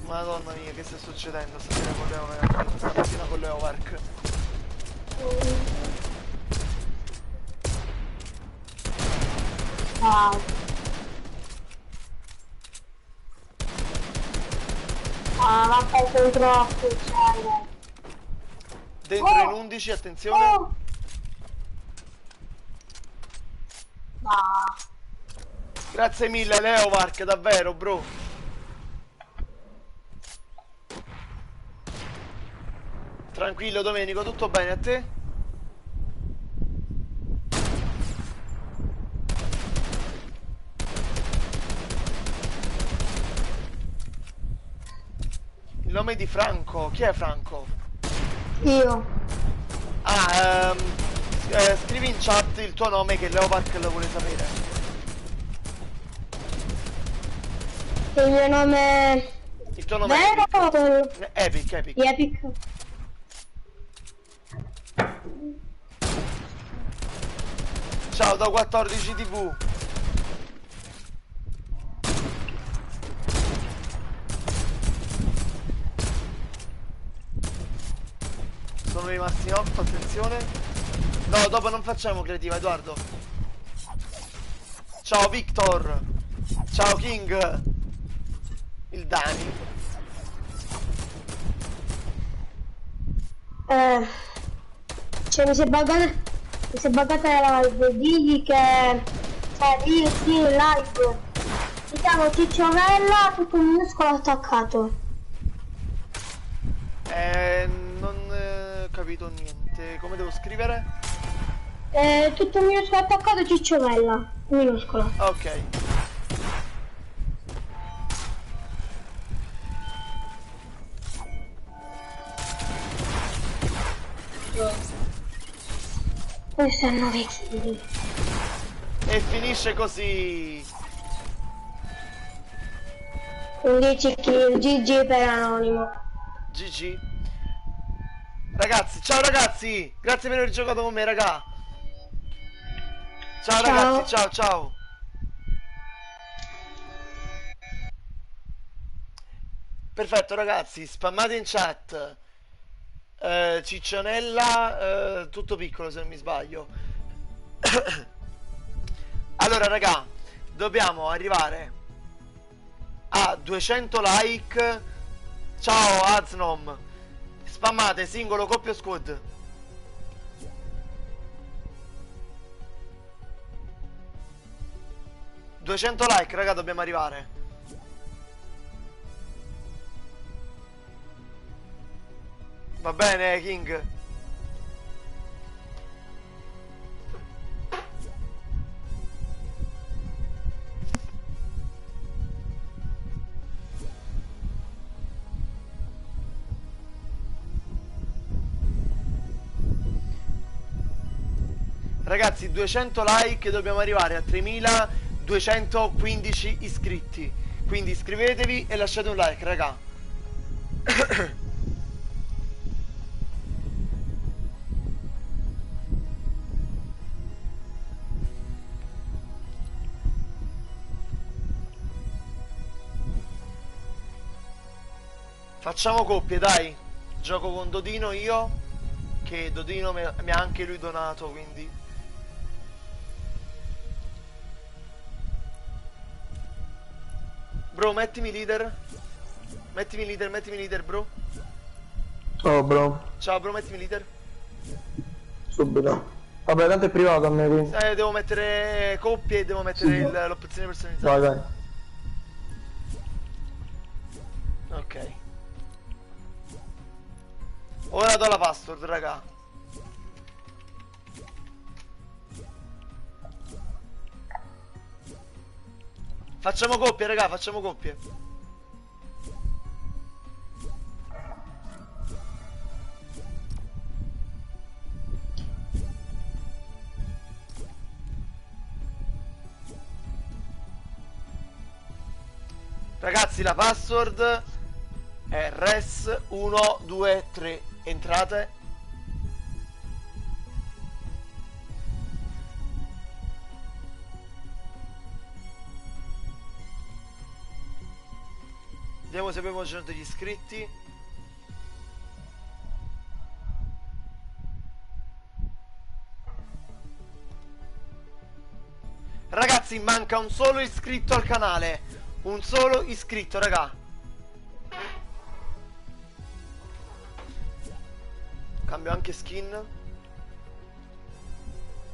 Madonna mia, che sta succedendo stasera con Leopark? Stamattina con Leopark. dai. Ah, vabbè, sono troppo, cioè. Dentro in 11, attenzione. Oh. Ah. Grazie mille Leomark, davvero bro. Tranquillo Domenico, tutto bene a te? Il nome di Franco, chi è Franco? Io. Ah, scrivi in chat il tuo nome che Leopark lo vuole sapere. Il mio nome... Il tuo nome Vero? è Epic. Epic. Di Epic. Ciao da 14 TV. Sono rimasti 8, attenzione. No, dopo non facciamo creativa, Edoardo. Ciao Victor. Ciao King. Il Dani. Cioè mi si è buggata la live, digli che... Cioè, sì, live. Mi chiamo Cicciovella, tutto minuscolo attaccato. Non ho capito niente. Come devo scrivere? Tutto minuscolo attaccato Cicciovella, minuscolo. Ok. Questo è 9 kg. E finisce così. 11 kg, GG per anonimo. GG. Ragazzi, ciao ragazzi. Grazie per aver giocato con me, raga. Ciao ragazzi, ciao. Perfetto ragazzi, spammate in chat. Ciccionella, tutto piccolo se non mi sbaglio. Allora raga, dobbiamo arrivare a 200 like. Ciao Aznom. Spammate singolo, coppia, squad. $200 like raga, dobbiamo arrivare. Va bene King. Ragazzi, 200 like, dobbiamo arrivare a 3215 iscritti. Quindi iscrivetevi e lasciate un like, raga. Facciamo coppie, dai. Gioco con Dodino io, che Dodino mi ha anche lui donato, quindi... Bro, mettimi leader. Mettimi leader, bro. Oh, bro. Ciao, bro, mettimi leader. Subito. Vabbè, tanto è privato a me, quindi. Devo mettere coppie e devo mettere l'opzione personalizzata. Vai. Ok. Ora do la password, raga. Facciamo coppie, raga, facciamo coppie. Ragazzi, la password è res123. Entrate. Vediamo se abbiamo aggiunto gli iscritti. Ragazzi, manca un solo iscritto al canale. Un solo iscritto, raga. Cambio anche skin.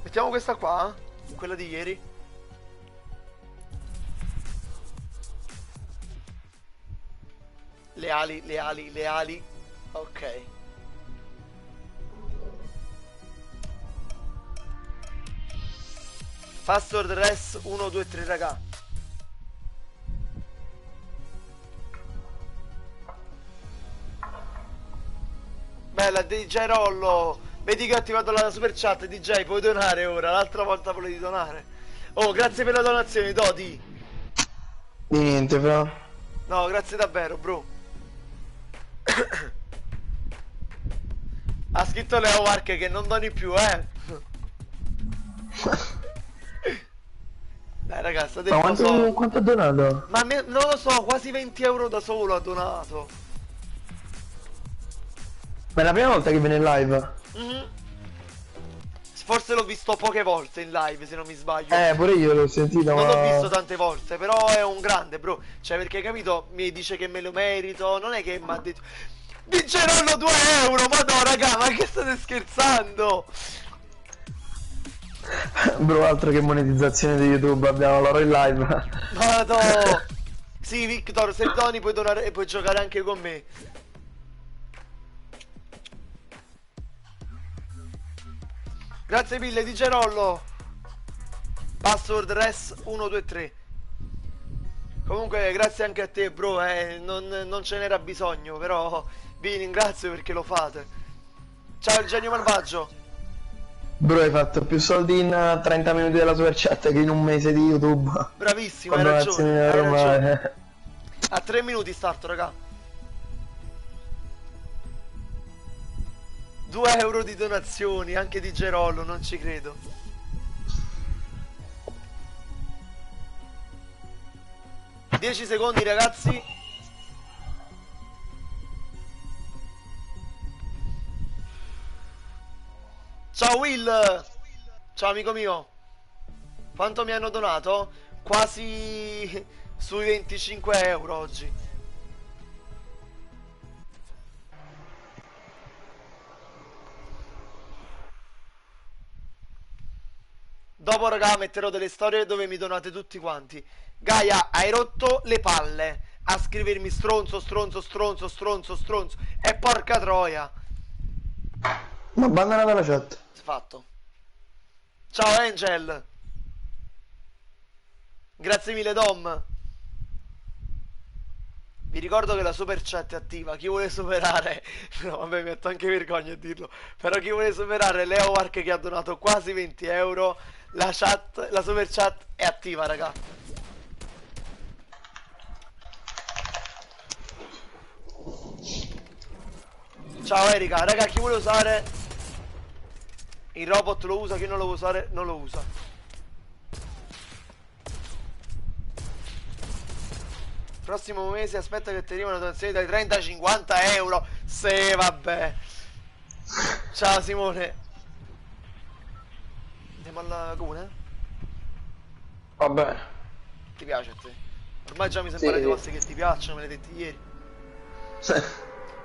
Mettiamo questa qua, quella di ieri. Le ali, le ali, le ali. Ok. Password res 123, raga. Bella DJ Rollo. Vedi che ho attivato la super chat. DJ, puoi donare ora. L'altra volta volevi donare. Oh, grazie per la donazione, Dodi. Di niente, però. No, grazie davvero, bro. Ha scritto Leo Mark che non doni più, Dai ragazzi, ha detto Ma quanto ha donato? Ma non lo so, quasi 20 euro da solo ha donato. Ma è la prima volta che viene in live? Forse l'ho visto poche volte in live, se non mi sbaglio. Pure io l'ho sentito, Non ma... l'ho visto tante volte, però è un grande, bro. Cioè, perché, capito, mi dice che me lo merito. Non è che mi ha detto vinceranno 2 euro, ma no, raga, ma che state scherzando? Bro, altro che monetizzazione di YouTube, abbiamo loro in live. Vado. Sì, Victor, se doni puoi donare e puoi giocare anche con me. Grazie mille, DJ Rollo. Password res 123. Comunque grazie anche a te, bro, non ce n'era bisogno, però vi ringrazio perché lo fate. Ciao il genio malvagio. Bro, hai fatto più soldi in 30 minuti della super chat che in un mese di YouTube. Bravissimo, hai ragione, hai ragione. A 3 minuti starto, raga. 2 euro di donazioni, anche di Gerollo, non ci credo. Dieci secondi, ragazzi. Ciao Will. Ciao amico mio. Quanto mi hanno donato? Quasi sui 25 euro oggi. Dopo, raga, metterò delle storie dove mi donate tutti quanti. Gaia, hai rotto le palle a scrivermi stronzo, stronzo, stronzo, stronzo, stronzo. E porca troia. Ma abbandona dalla chat. Fatto. Ciao Angel. Grazie mille Dom. Vi ricordo che la super chat è attiva. Chi vuole superare... No, vabbè, mi metto anche vergogna a dirlo. Però chi vuole superare Leo Mark che ha donato quasi 20 euro... La super chat è attiva, raga. Ciao Erika, raga, chi vuole usare il robot lo usa, chi non lo vuole usare non lo usa. Prossimo mese aspetta che ti arrivano donazioni dai 30 ai 50 euro. Se vabbè. Ciao Simone. Andiamo alla comune? Vabbè. Ti piace a te? Ormai già mi sembra le cose che ti piacciono, me le hai dette ieri.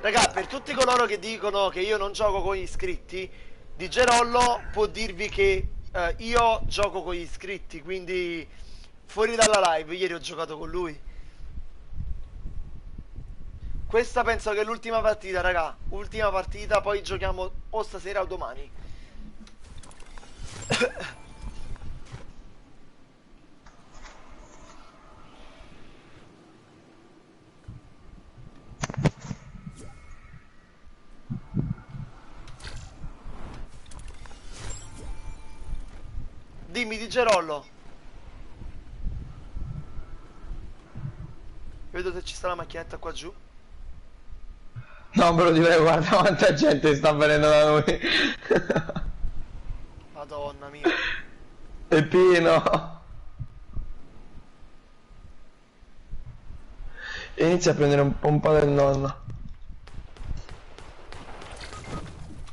Raga, per tutti coloro che dicono che io non gioco con gli iscritti, di Gerollo può dirvi che io gioco con gli iscritti, quindi fuori dalla live, ieri ho giocato con lui. Questa penso che è l'ultima partita, raga. Ultima partita, poi giochiamo o stasera o domani. Dimmi di Gerollo. Vedo se ci sta la macchinetta qua giù. No, bro, ti prego, guarda quanta gente sta venendo da noi. Madonna mia. È pieno. E inizia a prendere un po' del nonno.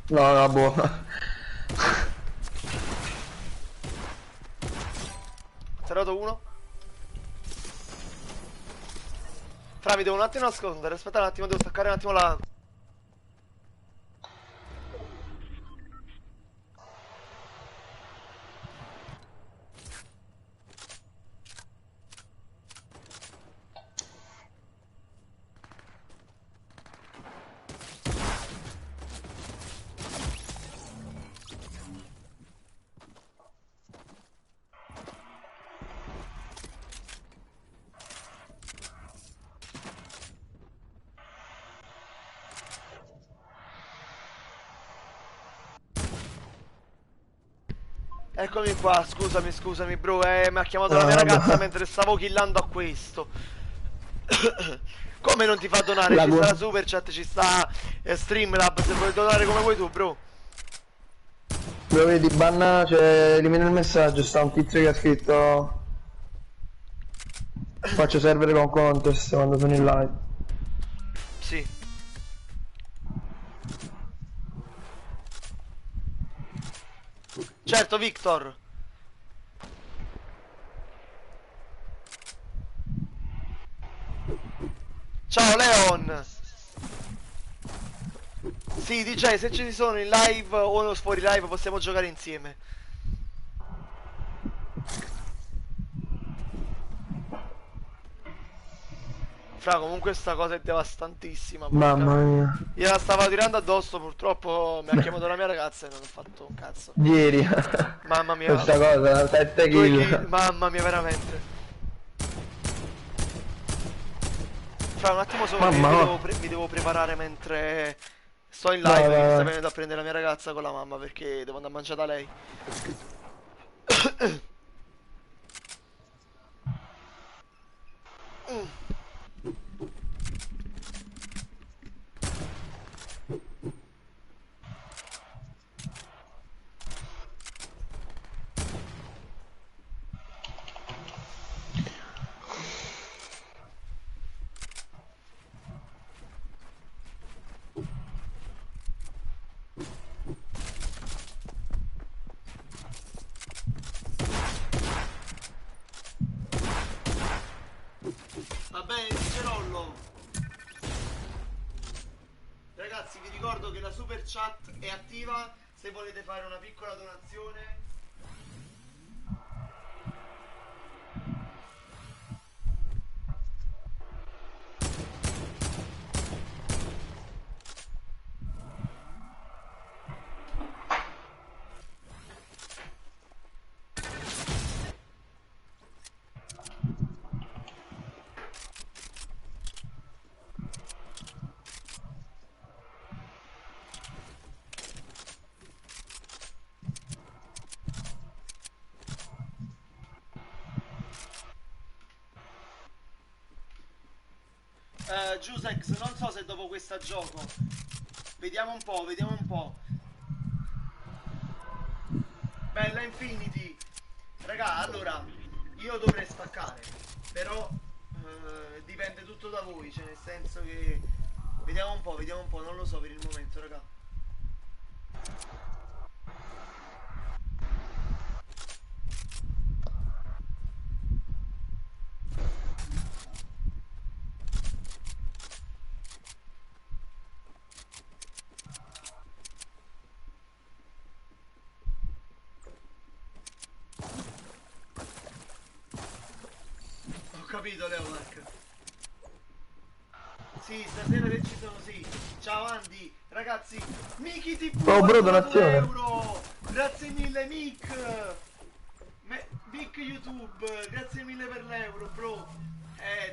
No, no, buona. Terrato uno. Fra, mi devo un attimo nascondere. Aspetta un attimo, devo staccare un attimo la... Eccomi qua, scusami bro, mi ha chiamato la mia ragazza mentre stavo killando a questo. Come non ti fa donare? Ci sta la super chat, ci sta Streamlab, se vuoi donare come vuoi tu, bro. Lo vedi, banna, cioè elimina il messaggio, sta un tizio che ha scritto faccio server con contest quando sono in live. Sì. Certo, Victor. Ciao Leon. Sì, DJ, se ci sono in live o fuori live possiamo giocare insieme. Fra, comunque sta cosa è devastantissima. Mamma mia. Io la stavo tirando addosso, purtroppo mi ha chiamato la mia ragazza e non ho fatto un cazzo. Ieri. Mamma mia. Questa cosa, 7 kill. Mamma mia, veramente. Fra un attimo solo, mi devo preparare mentre sto in live, perché sta venendo a prendere la mia ragazza con la mamma perché devo andare a mangiare da lei. Va bene, Cicerollo. Ragazzi, vi ricordo che la super chat è attiva se volete fare una piccola donazione. Giusex, non so se dopo questa gioco. Vediamo un po', vediamo un po'. Bella Infinity. Raga, allora, io dovrei staccare. Però dipende tutto da voi. Cioè nel senso che vediamo un po', non lo so per il momento, raga. Capito, Leomark? Sì, stasera che ci sono, sì. Ciao Andy, ragazzi. Miki TV, oh, bro, donazione. €2. Grazie mille Mick. Mick YouTube, grazie mille per l'euro, bro.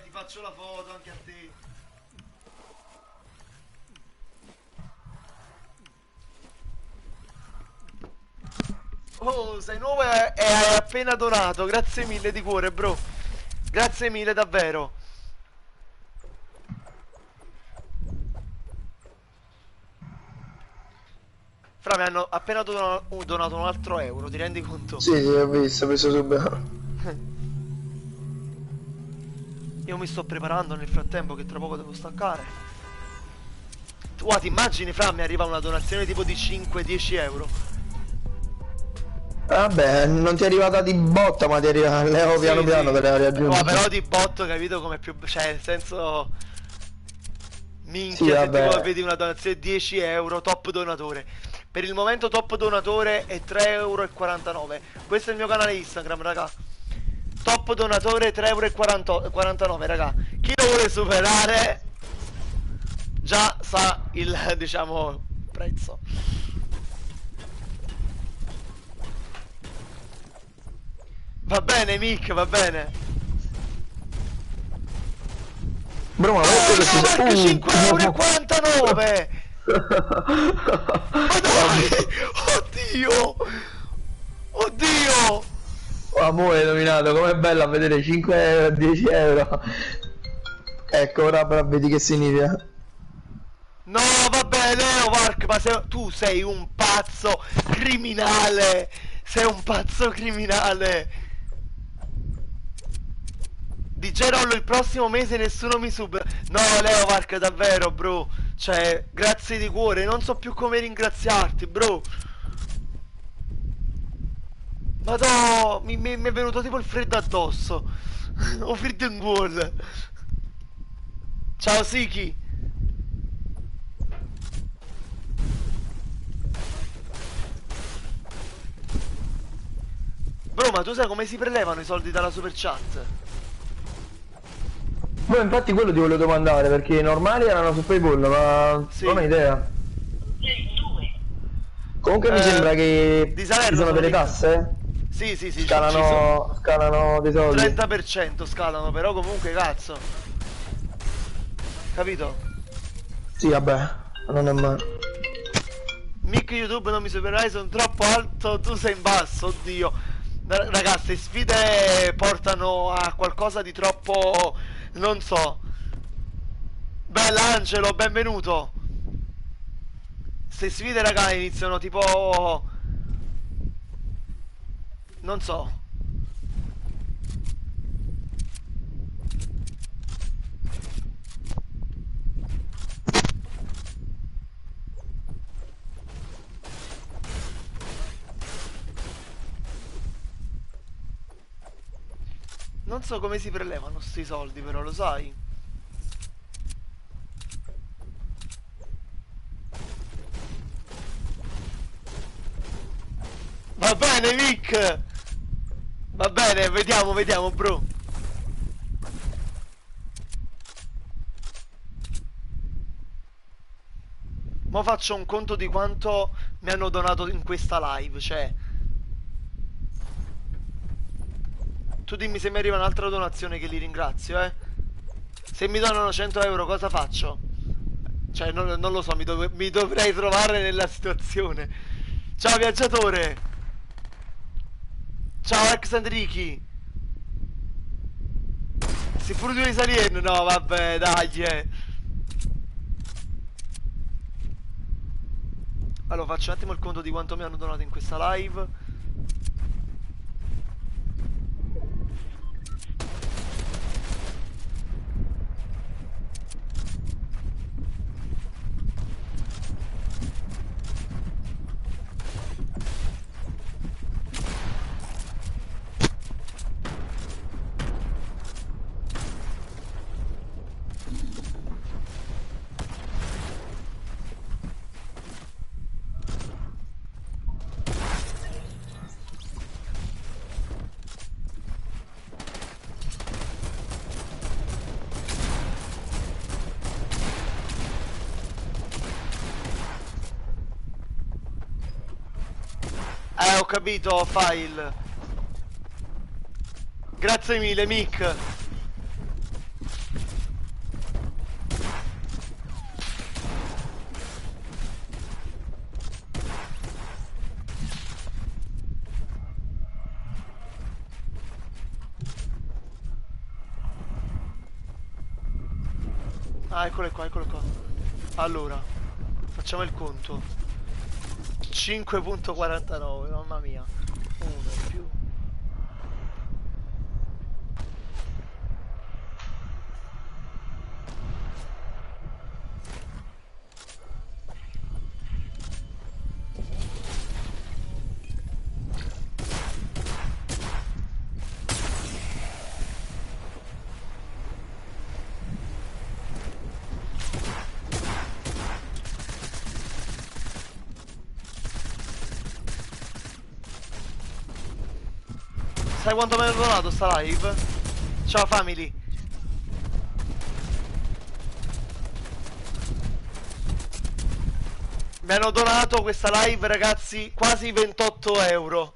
Ti faccio la foto anche a te. Oh, sei nuovo e hai appena donato. Grazie mille di cuore, bro. Grazie mille davvero. Fra, mi hanno appena donato un altro euro, ti rendi conto? Sì, ho visto, ho preso subito. Io mi sto preparando nel frattempo che tra poco devo staccare. Ti immagini, Fra, mi arriva una donazione tipo di 5-10 euro. Vabbè, non ti è arrivata di botta, ma ti arriva Leo Sì, piano piano sì. te le raggiungi. Ma però di botto, capito come più... Cioè, nel senso... Sì, Minchia, se vabbè. tipo vedi una donazione 10 euro, top donatore. Per il momento top donatore è 3,49 euro. Questo è il mio canale Instagram, raga. Top donatore 3,49 euro, raga. Chi lo vuole superare già sa il, diciamo, prezzo. Va bene, Mick, va bene. Bro, ma Oh, questo no, Mark, 5,49 euro! Ma dai! Oddio! Oddio! Amore nominato, com'è bello a vedere 5 euro, 10 euro. Ecco, ora vedi che significa. No, vabbè, Leo, Mark, ma tu sei un pazzo criminale! Sei un pazzo criminale! DJ Rollo, il prossimo mese nessuno mi sub. No, Leo, Mark, davvero, bro. Cioè, grazie di cuore, non so più come ringraziarti, bro. Madò, mi è venuto tipo il freddo addosso. Ho freddo in gola. Ciao, Siki. Bro, ma tu sai come si prelevano i soldi dalla super chat? Boh, infatti quello ti volevo domandare, perché i normali erano su PayPal, ma Sì. non ho idea. Comunque mi sembra che di ci Salerno sono delle sono tasse? Sì, sì, sì, ci sono. Scalano dei soldi. 30% scalano, però comunque cazzo. Capito? Sì, vabbè, non è male. Mic YouTube non mi supererai, sono troppo alto, tu sei in basso, oddio. Ragazzi, sfide portano a qualcosa di troppo... non so. Bella Angelo, benvenuto. Ste sfide, raga, iniziano tipo... non so. Non so come si prelevano sti soldi, però lo sai? Va bene, Vic! Va bene, vediamo, vediamo, bro. Mo faccio un conto di quanto mi hanno donato in questa live, cioè... Tu dimmi se mi arriva un'altra donazione che li ringrazio, eh. Se mi donano 100 euro cosa faccio? Cioè, non lo so, mi dovrei trovare nella situazione. Ciao viaggiatore! Ciao Alexandriki! Si pure due salien? No, vabbè, dai, Allora, faccio un attimo il conto di quanto mi hanno donato in questa live. Ho capito, file. Grazie mille, Mick. Ah, eccole qua, eccole qua. Allora, facciamo il conto. 5,49, mamma mia. 1 più. Sai quanto mi hanno donato sta live? Ciao family. Mi hanno donato questa live, ragazzi, quasi 28 euro.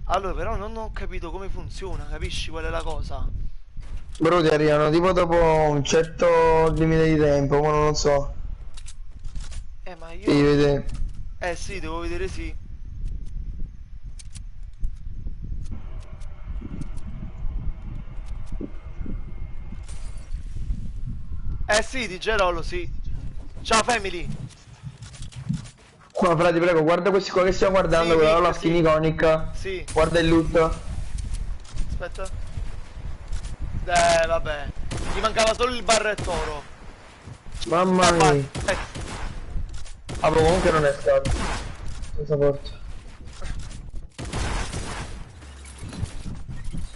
Allora, però non ho capito come funziona, capisci qual è la cosa? Bro, ti arrivano tipo dopo un certo limite di tempo, ma non lo so. Ma io... Devi vedere. Sì, devo vedere sì. Sì, di Gerolo, sì. Ciao family. Qua, frati, prego, guarda questi qua che stiamo guardando, Sì, quella Mick, la sì. skin iconica. Sì. Guarda il loot. Aspetta. Vabbè. Gli mancava solo il barrettoro. Mamma mia. Ah, però comunque non è stato. Senza porta.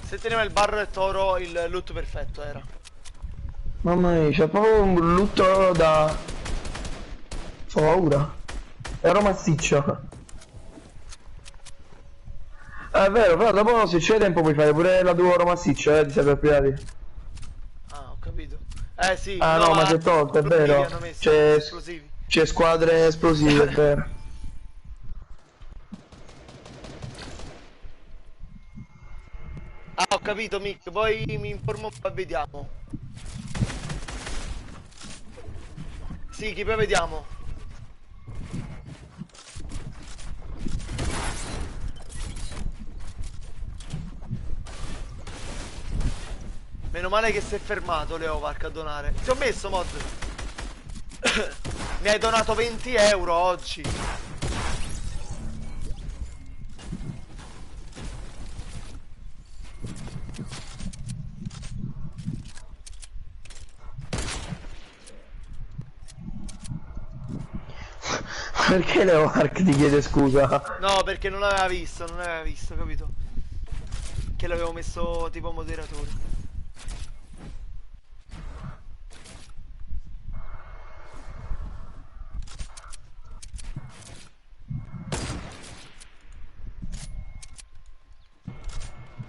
Se teneva il barrettoro, il loot perfetto era. Mamma mia, c'è proprio un loot da... Ho paura. Ero massiccio. È vero, però dopo se c'è tempo puoi fare pure la tua oro massiccio, ti serve per Ah, ho capito. Sì. Ah no, ma si è tolto, è vero. C'è esplosivi. C'è squadre esplosive, è vero. Ah, ho capito Mick, poi mi informo e vediamo. Sì, chi poi vediamo. Meno male che si è fermato Leovark a donare. Ti ho messo mod. Mi hai donato 20 euro oggi. Perché Leovark ti chiede scusa? No, perché non aveva visto, capito? Che l'avevo messo tipo moderatore.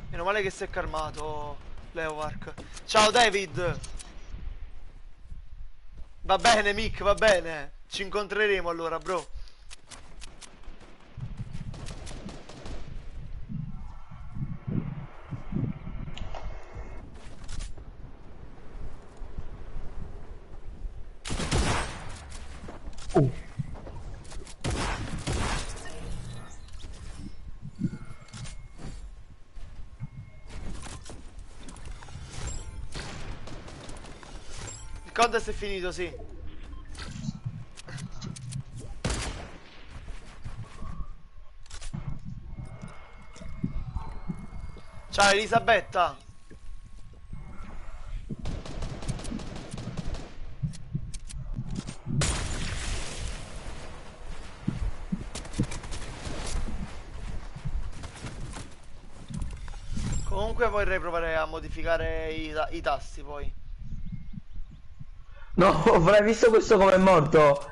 Meno male che si è calmato Leovark. Ciao David. Va bene Mick, va bene. Ci incontreremo allora, bro. Il contest è finito, sì. Ciao Elisabetta. Comunque vorrei provare a modificare i tasti poi. No, avrai visto questo come è morto?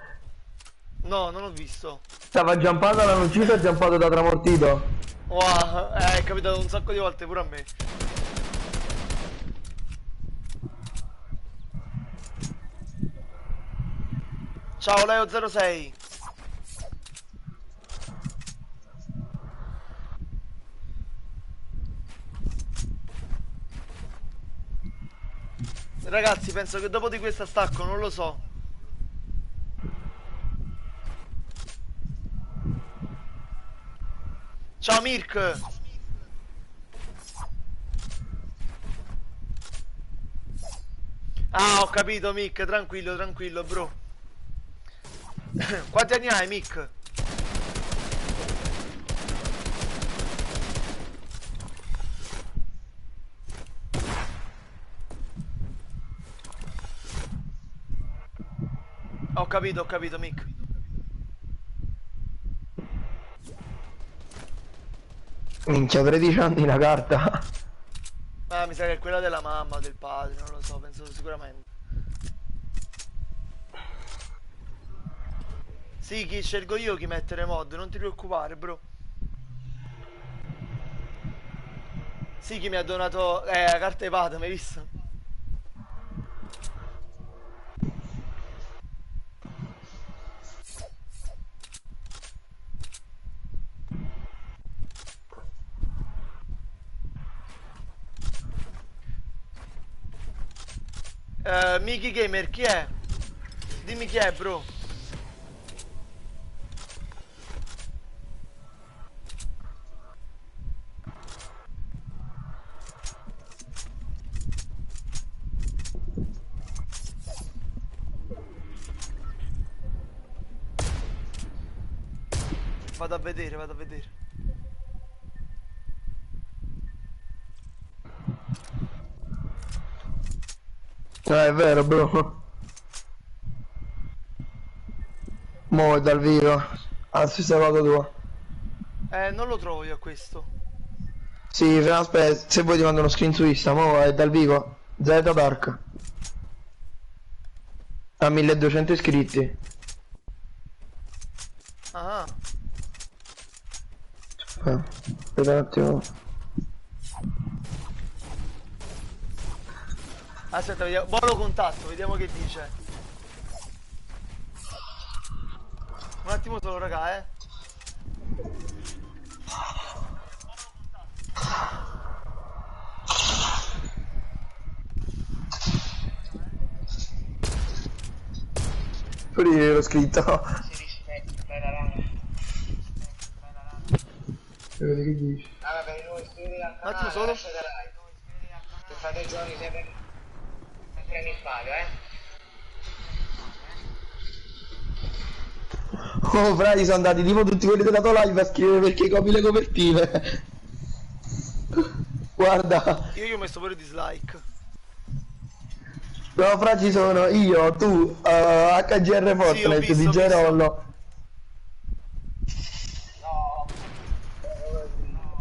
No, non ho visto. Stava giampando, l'hanno ucciso e ha giampato da tramortito. Wow, è capitato un sacco di volte pure a me. Ciao Leo06. Ragazzi, penso che dopo di questa stacco, non lo so. Ciao Mirk. Ah, ho capito Mick, tranquillo, tranquillo, bro. Quanti anni hai, Mick? Ho capito, Mick. Minchia, 13 anni la carta. Ah, mi sa che è quella della mamma o del padre, non lo so, penso sicuramente. Sì, chi scelgo io chi mettere mod, non ti preoccupare, bro. Sì, chi mi ha donato la carta iPad, mi hai visto? Miki Gamer, chi è? Dimmi chi è, bro. Vado a vedere, vado a vedere. È vero, bro. Mo' è dal vivo. Ah, stessa cosa tua. Non lo trovo io a questo. Sì, aspetta, se vuoi ti mando uno screen su Insta, mo' è dal vivo. Z Dark. Ha 1200 iscritti. Ah, Aspetta un attimo. aspetta, vediamo. Boh, lo contatto, vediamo che dice. Un attimo solo, raga, eh. Pure io l'ho scritto. Vedi che dici? Un attimo solo. Se fate giochi sempre mi sbaglio, Oh, frati, sono andati tipo tutti quelli della tua live a scrivere perché copi le copertine. Guarda. Io gli ho messo pure dislike. No, fra ci sono io, tu, HGR Fortnite, visto, DJ Rollo.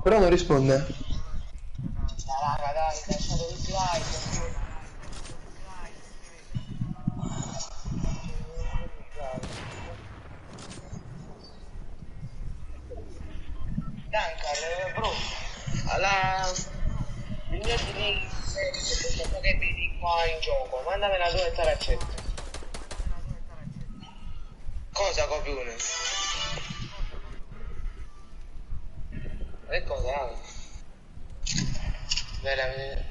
Però non risponde. raga, dai, lasciate il like. Duncan, bro, il mio link che vedi qua in gioco, mandamela tu e te l'accetto. Cosa copione? Che cosa? Veramente.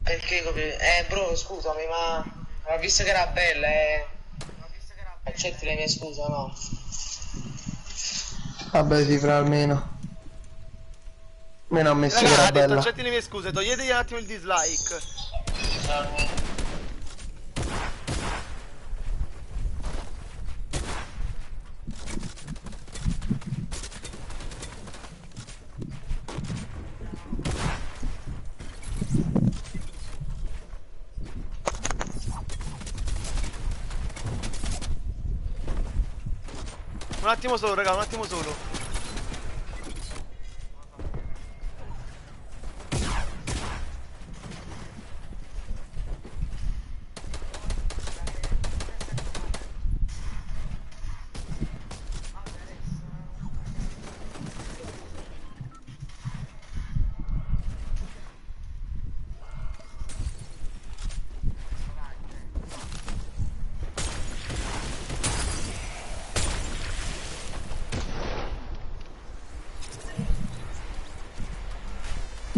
Perché bro, scusami, ma visto che era bella, accetti le mie scuse, no? Vabbè sì, fra almeno. Almeno ha messo che Raga, era ha detto bella. accetti le mie scuse, toglietegli un attimo il dislike. Un attimo solo, raga, un attimo solo.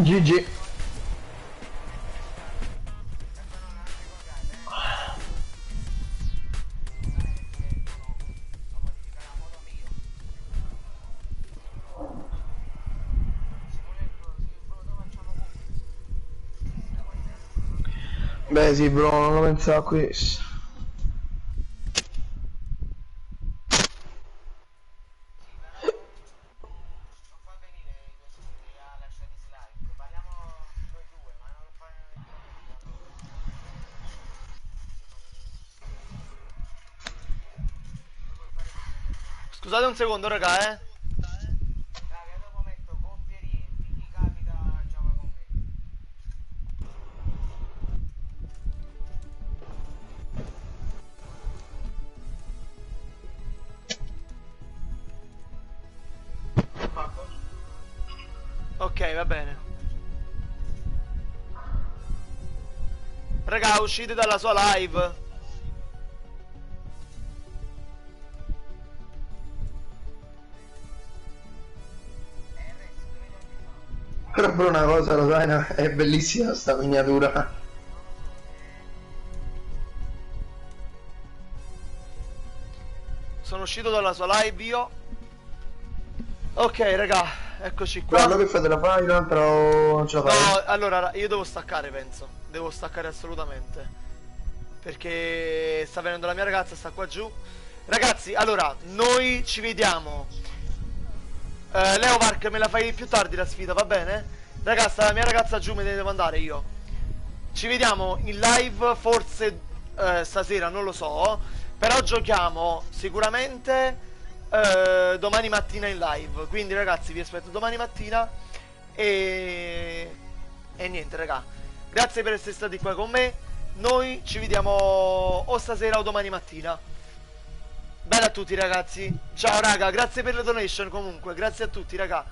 GG. Beh sì bro, non lo pensavo a questo. Scusate un secondo, raga, Raga, dopo metto coppie rientri, chi capita gioca con me. Ok, va bene. Raga, uscite dalla sua live. Però per una cosa lo sai, no? È bellissima sta miniatura. Sono uscito dalla sua live io. Ok, raga, eccoci qua. Quello che fate la fai, l'altra o non ce la fai? No, allora io devo staccare, penso. Devo staccare assolutamente. Perché sta venendo la mia ragazza, sta qua giù. Ragazzi, allora, noi ci vediamo. Leovark, me la fai più tardi la sfida, va bene? Ragazza, la mia ragazza giù, me ne devo andare io. Ci vediamo in live, forse stasera, non lo so. Però giochiamo sicuramente domani mattina in live. Quindi ragazzi vi aspetto domani mattina. E niente raga, grazie per essere stati qua con me. Noi ci vediamo o stasera o domani mattina. Bella a tutti ragazzi. Ciao raga, grazie per le donation comunque. Grazie a tutti raga.